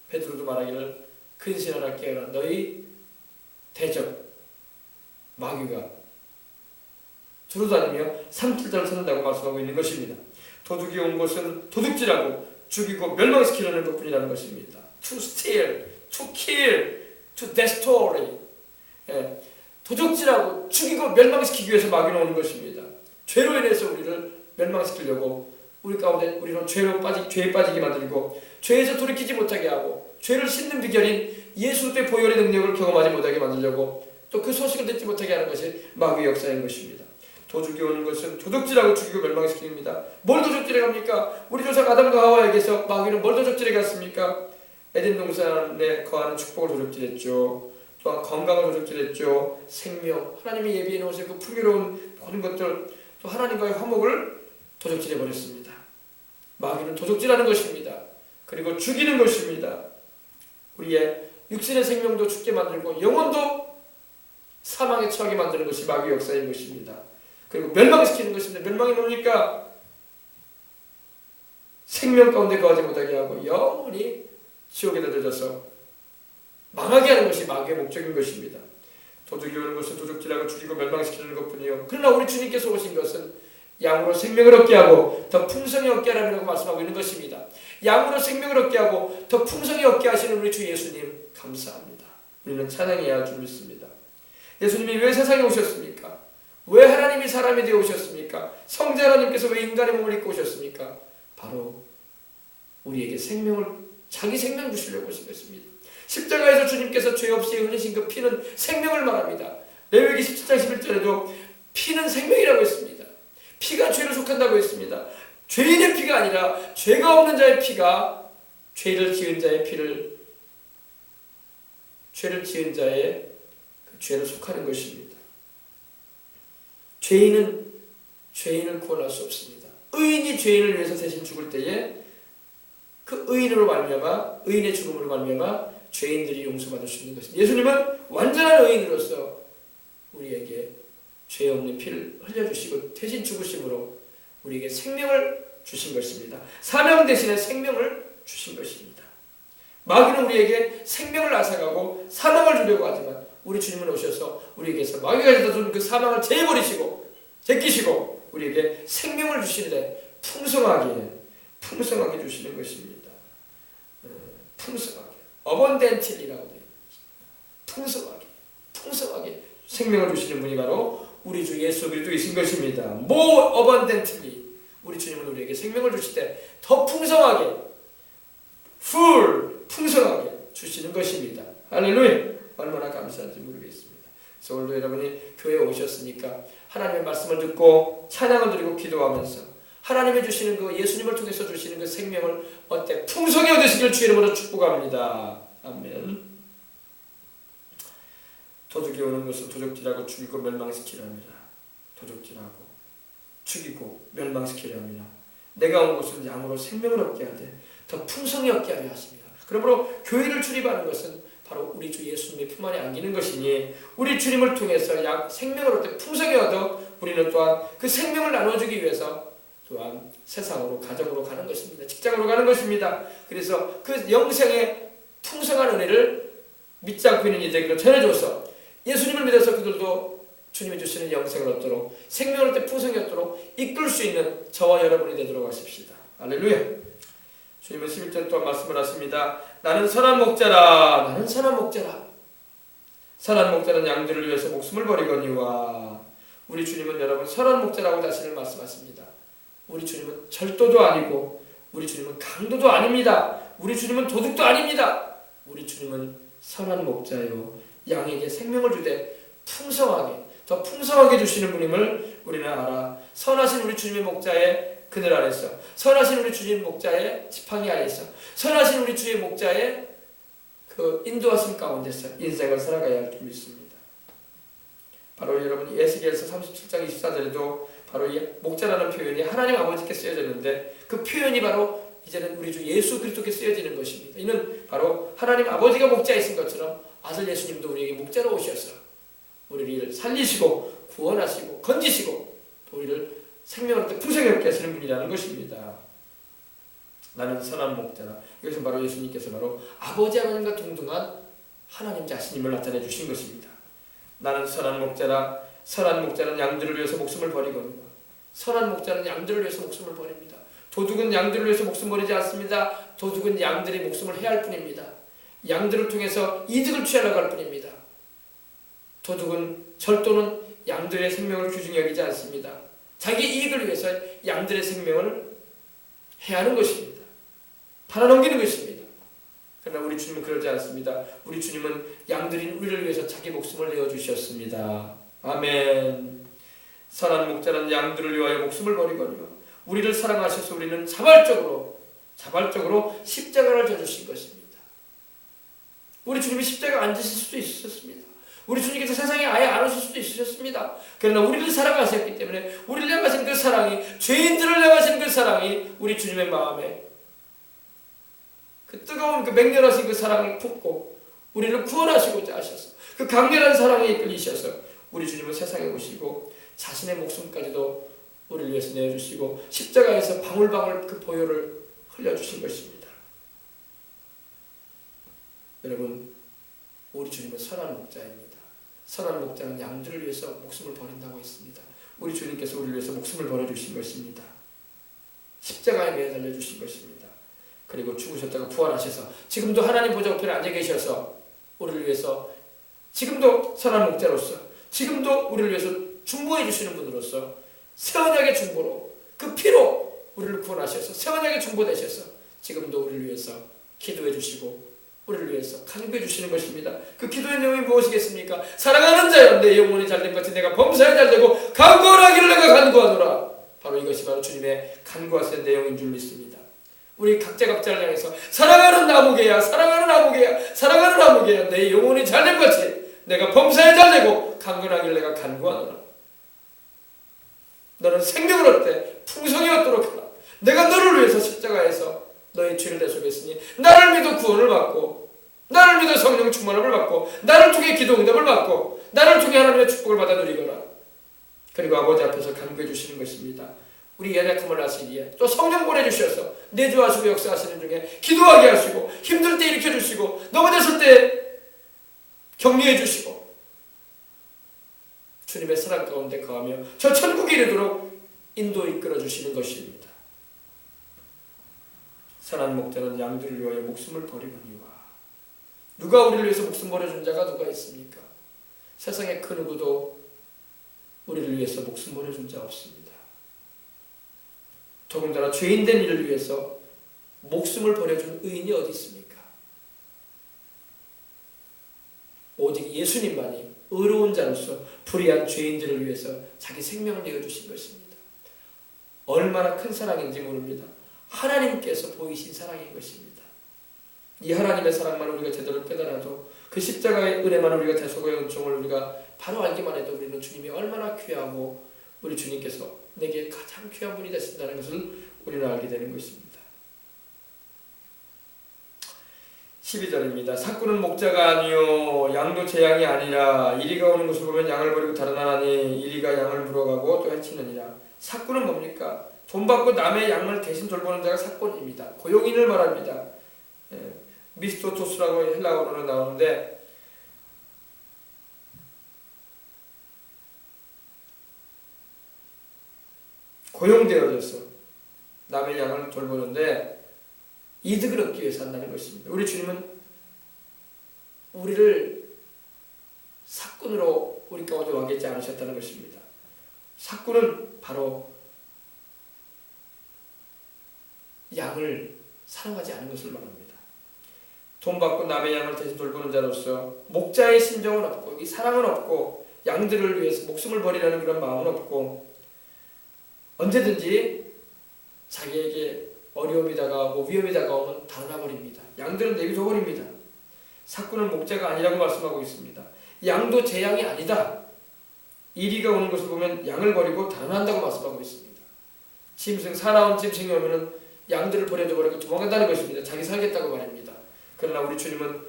베드로도 말하기를 근신하라 깨어라 너희 대적 마귀가 두루다니며 산길들을 찾는다고 말씀하고 있는 것입니다. 도둑이 온 것은 도둑질하고 죽이고 멸망시키려는 것뿐이라는 것입니다. To steal, to kill, to destroy. 도둑질하고 죽이고 멸망시키기 위해서 마귀는 오는 것입니다. 죄로 인해서 우리를 멸망시키려고, 우리 가운데 우리는 죄에 빠지게 만들고 죄에서 돌이키지 못하게 하고 죄를 씻는 비결인 예수의 보혈의 능력을 경험하지 못하게 만들려고 또 그 소식을 듣지 못하게 하는 것이 마귀의 역사인 것입니다. 도둑이 오는 것은 도둑질하고 죽이고 멸망시킵니다. 뭘 도둑질해 갑니까? 우리 조상 아담과 하와에게서 마귀는 뭘 도둑질해 갔습니까? 에덴 동산에 거하는 축복을 도둑질했죠. 또한 건강을 도둑질했죠. 생명, 하나님이 예비해 놓으신 그 풍요로운 모든 것들, 또 하나님과의 화목을 도둑질해 버렸습니다. 마귀는 도둑질하는 것입니다. 그리고 죽이는 것입니다. 우리의 육신의 생명도 죽게 만들고 영혼도 사망에 처하게 만드는 것이 마귀의 역사인 것입니다. 그리고 멸망시키는 것입니다. 멸망이 뭡니까? 생명 가운데 거하지 못하게 하고 영원히 지옥에 던져져서 망하게 하는 것이 마귀의 목적인 것입니다. 도둑이 오는 것은 도둑질하고 죽이고 멸망시키는 것뿐이요 그러나 우리 주님께서 오신 것은 양으로 생명을 얻게 하고 더 풍성히 얻게 하라고 말씀하고 있는 것입니다. 양으로 생명을 얻게 하고 더 풍성히 얻게 하시는 우리 주 예수님 감사합니다. 우리는 찬양해야 줄 믿습니다. 예수님이 왜 세상에 오셨습니까? 왜 하나님이 사람이 되어 오셨습니까? 성자 하나님께서 왜 인간의 몸을 입고 오셨습니까? 바로 우리에게 생명을, 자기 생명 주시려고 오신 것입니다. 십자가에서 주님께서 죄 없이 흘리신 그 피는 생명을 말합니다. 레위기 17장 11절에도 피는 생명이라고 했습니다. 피가 죄를 속한다고 했습니다. 죄인의 피가 아니라 죄가 없는 자의 피가 죄를 지은 자의 피를, 죄를 지은 자의 그 죄를 속하는 것입니다. 죄인을 구원할 수 없습니다. 의인이 죄인을 위해서 대신 죽을 때에 그 의인으로 말미암아, 의인의 죽음으로 말미암아 죄인들이 용서받을 수 있는 것입니다. 예수님은 완전한 의인으로서 우리에게 죄 없는 피를 흘려주시고 대신 죽으심으로 우리에게 생명을 주신 것입니다. 사명 대신에 생명을 주신 것입니다. 마귀는 우리에게 생명을 앗아가고 사망을 주려고 하지만 우리 주님은 오셔서 우리에게서 마귀가 가져다 준 그 사망을 제끼시고 우리에게 생명을 주시는데 풍성하게 주시는 것입니다. 풍성하게 어번덴틀리라고 돼요. 풍성하게 생명을 주시는 분이 바로 우리 주 예수 그리스도이신 것입니다. more abundantly 우리 주님은 우리에게 생명을 주실 때 더 풍성하게 풍성하게 주시는 것입니다. 할렐루야. 얼마나 감사한지 모르겠습니다. 그래서 오늘도 여러분이 교회에 오셨으니까 하나님의 말씀을 듣고 찬양을 드리고 기도하면서 하나님이 주시는 그 예수님을 통해서 주시는 그 생명을 풍성히 얻으시길 주의 이름으로 축복합니다. 아멘. 도둑이 오는 것은 도적질하고 죽이고 멸망시키려 합니다. 도적질하고 죽이고 멸망시키려 합니다. 내가 온 것은 양으로 생명을 얻게 하되 더 풍성히 얻게 하려 하십니다. 그러므로 교회를 출입하는 것은 바로 우리 주 예수님의 품 안에 안기는 것이니 우리 주님을 통해서 생명을 얻되 풍성히 얻어 우리는 또한 그 생명을 나눠주기 위해서 또한 세상으로 가정으로 가는 것입니다. 직장으로 가는 것입니다. 그래서 그 영생의 풍성한 은혜를 믿지 않고 있는 이들에게 전해줘서 예수님을 믿어서 그들도 주님이 주시는 영생을 얻도록 생명을 얻되 풍성히 얻도록 이끌 수 있는 저와 여러분이 되도록 하십시다. 할렐루야. 주님은 11절 또한 말씀을 하십니다. 나는 선한 목자라. 선한 목자는 양들을 위해서 목숨을 버리거니와. 우리 주님은 여러분 선한 목자라고 자신을 말씀하십니다. 우리 주님은 절도도 아니고 우리 주님은 강도도 아닙니다. 우리 주님은 도둑도 아닙니다. 우리 주님은 선한 목자요 양에게 생명을 주되 더 풍성하게 주시는 분임을 우리는 알아. 선하신 우리 주님의 목자의 그늘 아래서, 선하신 우리 주님 목자의 지팡이 아래서, 선하신 우리 주의 목자의 그 인도하심 가운데서 인생을 살아가야 할 줄 믿습니다. 바로 여러분 에스겔서 37장 24절에도 바로 이 목자라는 표현이 하나님 아버지께 쓰여졌는데 그 표현이 바로 이제는 우리 주 예수 그리스도께 쓰여지는 것입니다. 이는 바로 하나님 아버지가 목자이신 것처럼 아들 예수님도 우리에게 목자로 오셔서 우리를 살리시고 구원하시고 건지시고 또 우리를 생명을 풍성히 얻게 하시는 분이라는 것입니다. 나는 선한 목자라. 이것은 바로 예수님께서 바로 아버지 하나님과 동등한 하나님 자신임을 나타내 주신 것입니다. 나는 선한 목자라. 선한 목자는 양들을 위해서 목숨을 버리거니와. 선한 목자는 양들을 위해서 목숨을 버립니다. 도둑은 양들을 위해서 목숨 버리지 않습니다. 도둑은 양들이 목숨을 해할 뿐입니다. 양들을 통해서 이득을 취하려고 할 뿐입니다. 도둑은 절도는 양들의 생명을 귀중히 여기지 않습니다. 자기 이익을 위해서 양들의 생명을 해하는 것입니다. 팔아넘기는 것입니다. 그러나 우리 주님은 그러지 않습니다. 우리 주님은 양들인 우리를 위해서 자기 목숨을 내어주셨습니다. 아멘. 선한 목자는 양들을 위하여 목숨을 버리거니와. 우리를 사랑하셔서 우리는 자발적으로 십자가를 져주신 것입니다. 우리 주님이 십자가 안 지실 수도 있으셨습니다. 우리 주님께서 세상에 아예 안 오실 수도 있으셨습니다. 그러나 우리를 사랑하셨기 때문에 우리를 향하신 그 사랑이, 죄인들을 향하신 그 사랑이 우리 주님의 마음에 그 뜨거운 그 맹렬하신 그 사랑을 품고 우리를 구원하시고자 하셔서 그 강렬한 사랑에 이끌리셔서 우리 주님은 세상에 오시고 자신의 목숨까지도 우리를 위해서 내어주시고 십자가에서 방울방울 그 보혈을 흘려주신 것입니다. 여러분, 우리 주님은 선한 목자입니다. 선한 목자는 양들을 위해서 목숨을 버린다고 했습니다. 우리 주님께서 우리를 위해서 목숨을 버려주신 것입니다. 십자가에 매달려 주신 것입니다. 그리고 죽으셨다가 부활하셔서 지금도 하나님 보좌 우편에 앉아 계셔서 우리를 위해서 지금도 선한 목자로서 지금도 우리를 위해서 중보해 주시는 분으로서 새 언약의 중보로 그 피로 우리를 구원하셔서 새 언약의 중보 되셔서 지금도 우리를 위해서 기도해 주시고 우리를 위해서 간구해 주시는 것입니다. 그 기도의 내용이 무엇이겠습니까? 사랑하는 자여 내 영혼이 잘된 같이 내가 범사에 잘되고 간구하기를 내가 간구하노라. 바로 이것이 바로 주님의 간구하시는 내용인 줄 믿습니다. 우리 각자를 향해서 사랑하는 나무개야 사랑하는 나무개야 내 영혼이 잘된 같이 내가 범사에 잘되고 강건하기를 내가 간구하노라. 너는 생명을 얻되 풍성히 얻도록 하라. 내가 너를 위해서 십자가에서 너의 죄를 대속했으니 나를 믿어 구원을 받고 나를 믿어 성령 충만함을 받고 나를 통해 기도 응답을 받고 나를 통해 하나님의 축복을 받아 누리거라. 그리고 아버지 앞에서 간구해 주시는 것입니다. 우리 연약함을 아시기에 또 성령 보내주셔서 내주하시고 역사하시는 중에 기도하게 하시고 힘들 때 일으켜 주시고 넘어졌을 때 격려해 주시고 주님의 사랑 가운데 거하며 저 천국에 이르도록 인도 이끌어 주시는 것입니다. 선한 목자는 양들을 위하여 목숨을 버리거니와. 누가 우리를 위해서 목숨 버려준 자가 누가 있습니까? 세상에 그 누구도 우리를 위해서 목숨 버려준 자 없습니다. 더군다나 죄인된 이를 위해서 목숨을 버려준 의인이 어디 있습니까? 오직 예수님만이 의로운 자로서 불의한 죄인들을 위해서 자기 생명을 내어주신 것입니다. 얼마나 큰 사랑인지 모릅니다. 하나님께서 보이신 사랑인 것입니다. 이 하나님의 사랑만 우리가 제대로 깨달아도 그 십자가의 은혜만 우리가 대속의 은총을 우리가 바로 알기만 해도 우리는 주님이 얼마나 귀하고 우리 주님께서 내게 가장 귀한 분이 되신다는 것을 우리는 알게 되는 것입니다. 12절입니다. 삭구는 목자가 아니요 양도 제 양이 아니라 이리가 오는 것을 보면 양을 버리고 다른 하나니 이리가 양을 물어가고 또 해치느니라. 삭구는 뭡니까? 돈 받고 남의 양을 대신 돌보는 자가 삭꾼입니다. 고용인을 말합니다. 미스토토스라고 헬라어로는 나오는데 고용되어져서 남의 양을 돌보는데 이득을 얻기 위해서 한다는 것입니다. 우리 주님은 우리를 삭꾼으로 우리 가운데 와 계지 않으셨다는 것입니다. 삭꾼은 바로 양을 사랑하지 않은 것을 말합니다. 돈 받고 남의 양을 대신 돌보는 자로서 목자의 심정은 없고 이 사랑은 없고 양들을 위해서 목숨을 버리라는 그런 마음은 없고 언제든지 자기에게 어려움이 다가오고 위험이 다가오면 달아나버립니다. 양들은 내비둬버립니다. 삭구는 목자가 아니라고 말씀하고 있습니다. 양도 제 양이 아니다. 이리가 오는 것을 보면 양을 버리고 달아난다고 말씀하고 있습니다. 짐승, 사나운 짐승이 오면 양들을 버려둬버리고 도망간다는 것입니다. 자기 살겠다고 말입니다. 그러나 우리 주님은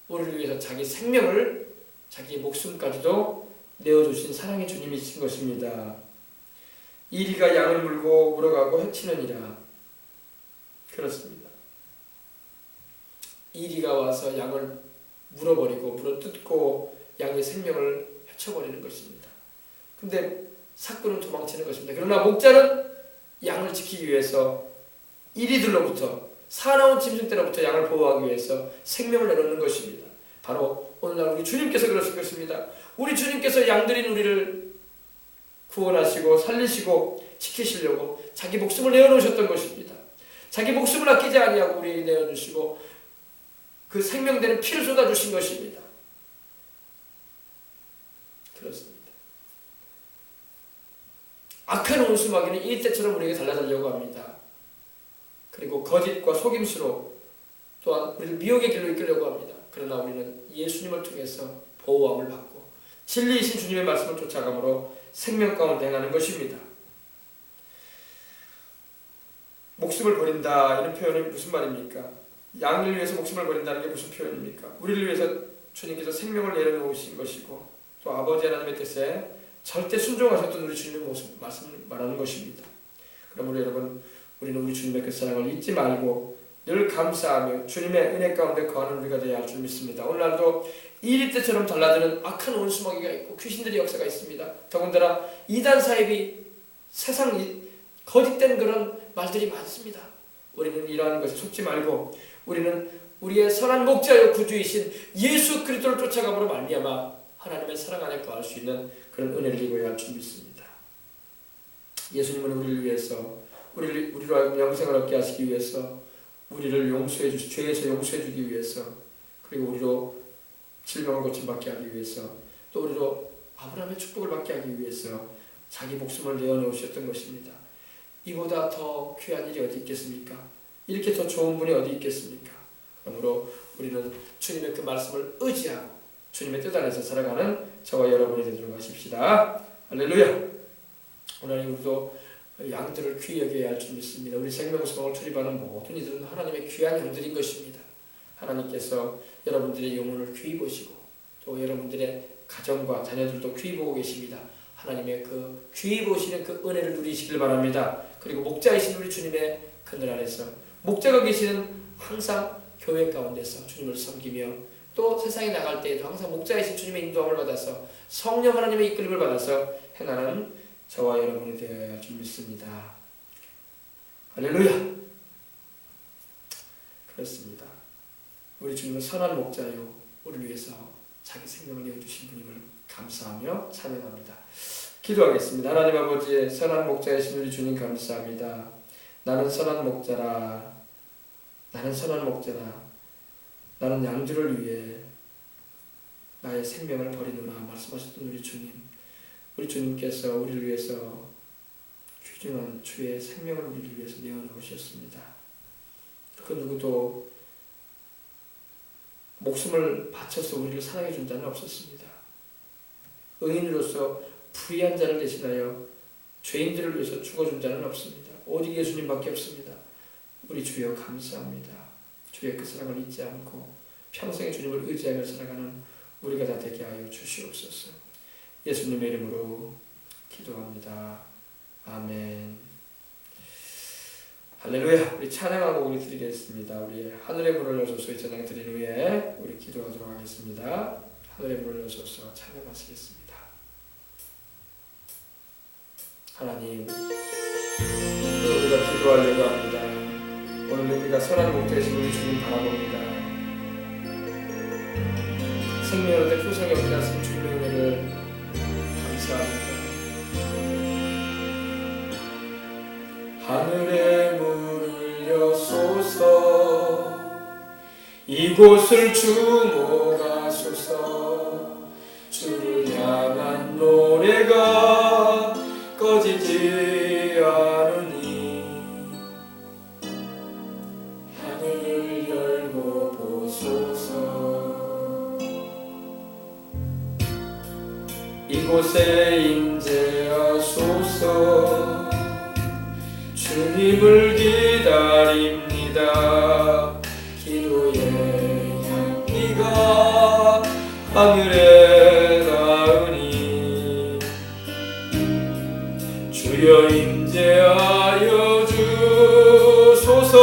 우리를 위해서 자기 생명을 자기의 목숨까지도 내어주신 사랑의 주님이신 것입니다. 이리가 양을 물고 물어가고 해치느니라. 그렇습니다. 이리가 와서 양을 물어버리고 물어뜯고 양의 생명을 해쳐버리는 것입니다. 근데 삭구는 도망치는 것입니다. 그러나 목자는 양을 지키기 위해서 이리들로부터 사나운 짐승들로부터 양을 보호하기 위해서 생명을 내놓는 것입니다. 바로 오늘날 우리 주님께서 그러실 것입니다. 우리 주님께서 양들인 우리를 구원하시고 살리시고 지키시려고 자기 목숨을 내어놓으셨던 것입니다. 자기 목숨을 아끼지 아니하고 우리에게 내어주시고 그 생명되는 피를 쏟아주신 것입니다. 그렇습니다. 악한 원수마귀는 이 때처럼 우리에게 달라들려고 합니다. 그리고 거짓과 속임수로 또한 우리를 미혹의 길로 이끌려고 합니다. 그러나 우리는 예수님을 통해서 보호함을 받고 진리이신 주님의 말씀을 쫓아감으로 생명 가운데 행하는 것입니다. 목숨을 버린다 이런 표현이 무슨 말입니까? 양을 위해서 목숨을 버린다는 게 무슨 표현입니까? 우리를 위해서 주님께서 생명을 내려놓으신 것이고 또 아버지 하나님의 뜻에 절대 순종하셨던 우리 주님의 모습 말씀을 말하는 것입니다. 그럼 우리 여러분 우리는 우리 주님의 그 사랑을 잊지 말고 늘 감사하며 주님의 은혜 가운데 거하는 우리가 되어야 할 줄 믿습니다. 오늘날도 이리 때처럼 달라드는 악한 원수마귀가 있고 귀신들의 역사가 있습니다. 더군다나 이단 사입이 세상 거짓된 그런 말들이 많습니다. 우리는 이러한 것에 속지 말고 우리는 우리의 선한 목자요 구주이신 예수 그리스도를 쫓아감으로 말미암아 하나님의 사랑 안에 거할 수 있는 그런 은혜를 입어야 할 줄 믿습니다. 예수님은 우리를 위해서 우리로 하여금 영생을 얻게 하시기 위해서 우리를 용서해 주시 죄에서 용서해 주기 위해서 그리고 우리로 질병을 고침받게 하기 위해서 또 우리로 아브라함의 축복을 받게 하기 위해서 자기 목숨을 내어놓으셨던 것입니다. 이보다 더 귀한 일이 어디 있겠습니까? 이렇게 더 좋은 분이 어디 있겠습니까? 그러므로 우리는 주님의 그 말씀을 의지하고 주님의 뜻 안에서 살아가는 저와 여러분이 되도록 하십시다. 할렐루야! 오늘 우리도 양들을 귀히 여겨야 할 줄 믿습니다. 우리 생명수목을 출입하는 모든 이들은 하나님의 귀한 양들인 것입니다. 하나님께서 여러분들의 영혼을 귀히 보시고 또 여러분들의 가정과 자녀들도 귀히 보고 계십니다. 하나님의 그 귀히 보시는 그 은혜를 누리시길 바랍니다. 그리고 목자이신 우리 주님의 그늘 아래서 목자가 계시는 항상 교회 가운데서 주님을 섬기며 또 세상에 나갈 때에도 항상 목자이신 주님의 인도함을 받아서 성령 하나님의 이끌림을 받아서 행하는 저와 여러분이 되어야 할 줄 믿습니다. 할렐루야! 그렇습니다. 우리 주님은 선한 목자요 우리를 위해서 자기 생명을 내어주신 분임을 감사하며 찬양합니다. 기도하겠습니다. 하나님 아버지의 선한 목자이신 우리 주님 감사합니다. 나는 선한 목자라. 나는 선한 목자라. 나는 양들을 위해 나의 생명을 버리노라 말씀하셨던 우리 주님. 우리 주님께서 우리를 위해서 귀중한 주의 생명을 우리를 위해서 내어놓으셨습니다. 그 누구도 목숨을 바쳐서 우리를 사랑해 준 자는 없었습니다. 의인으로서 불의한 자를 대신하여 죄인들을 위해서 죽어준 자는 없습니다. 오직 예수님밖에 없습니다. 우리 주여 감사합니다. 주의 그 사랑을 잊지 않고 평생 주님을 의지하며 살아가는 우리가 다 되게 하여 주시옵소서. 예수님의 이름으로 기도합니다. 아멘. 할렐루야. 우리 찬양하고 우리 드리겠습니다. 우리 하늘의 문을 여소서 찬양 드린 후에 우리 기도하도록 하겠습니다. 하늘의 문을 여소서 찬양하시겠습니다. 하나님, 우리가 기도하려고 합니다. 오늘 우리가 선한 목자이신 우리 주님 바라봅니다. 생명을 얻어 표상이 없게 하신 주님의 은혜를 감사합니다. 하늘의 문을 여소서 이곳을 주목하소서 주를 향한 노래가 꺼지지 않으니 하늘을 열고 보소서 이곳에 임재하소서 주님을 기다립니다. 기도의 향기가 하늘에 닿으니 주여 임재하여 주소서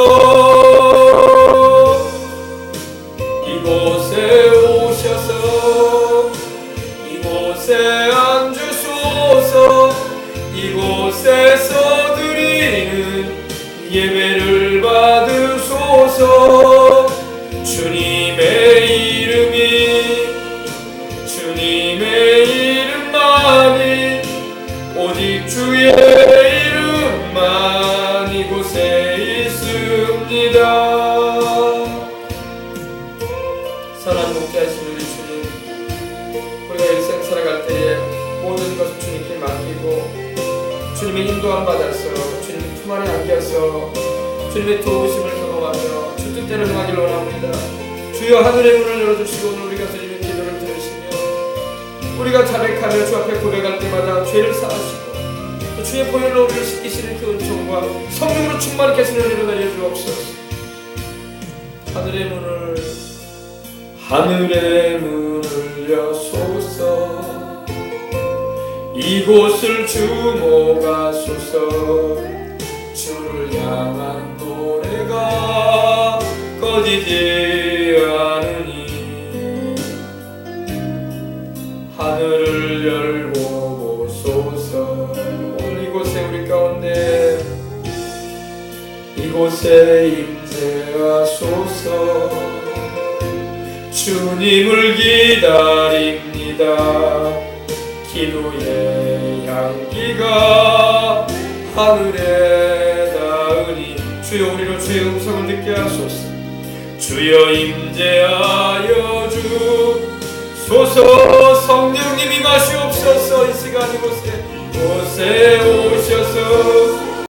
이곳에 오셔서 이곳에 앉으소서 이곳에서 드리는 예배를 받으소서 주님의 이름만이 오직 주의 이름만 이곳에 있습니다. 선한 목자이신 우리 주님, 우리가 일생 살아갈 때에 모든 것을 주님께 맡기고 주님의 인도함 받아서 주님의 품 안에 안겨서 주님의 도우심을 경험하며 주 뜻대로 행하기를 원합니다. 주여 하늘의 문을 열어주시고 오늘 우리가 드리는 기도를 들으시며 우리가 자백하며 주 앞에 고백할 때마다 죄를 사하시고 또 주의 보혈로 우리를 씻기시는 그 은총과 성령으로 충만케 하시는 은혜로 달려주옵소서. 하늘의 문을 여소서 이곳을 주목하소서 주를 향한 노래가 꺼지지 않으니 하늘을 열고 보소서 오늘 이곳에 우리 가운데 이곳에 임재하소서 주님을 기다립니다. 기도의 향기가 하늘에 닿으니 주여 우리로 주의 음성을 듣게 하소서. 주여 임재하여 주소서. 성령님이 마시옵소서. 이 시간 이곳에 오셔서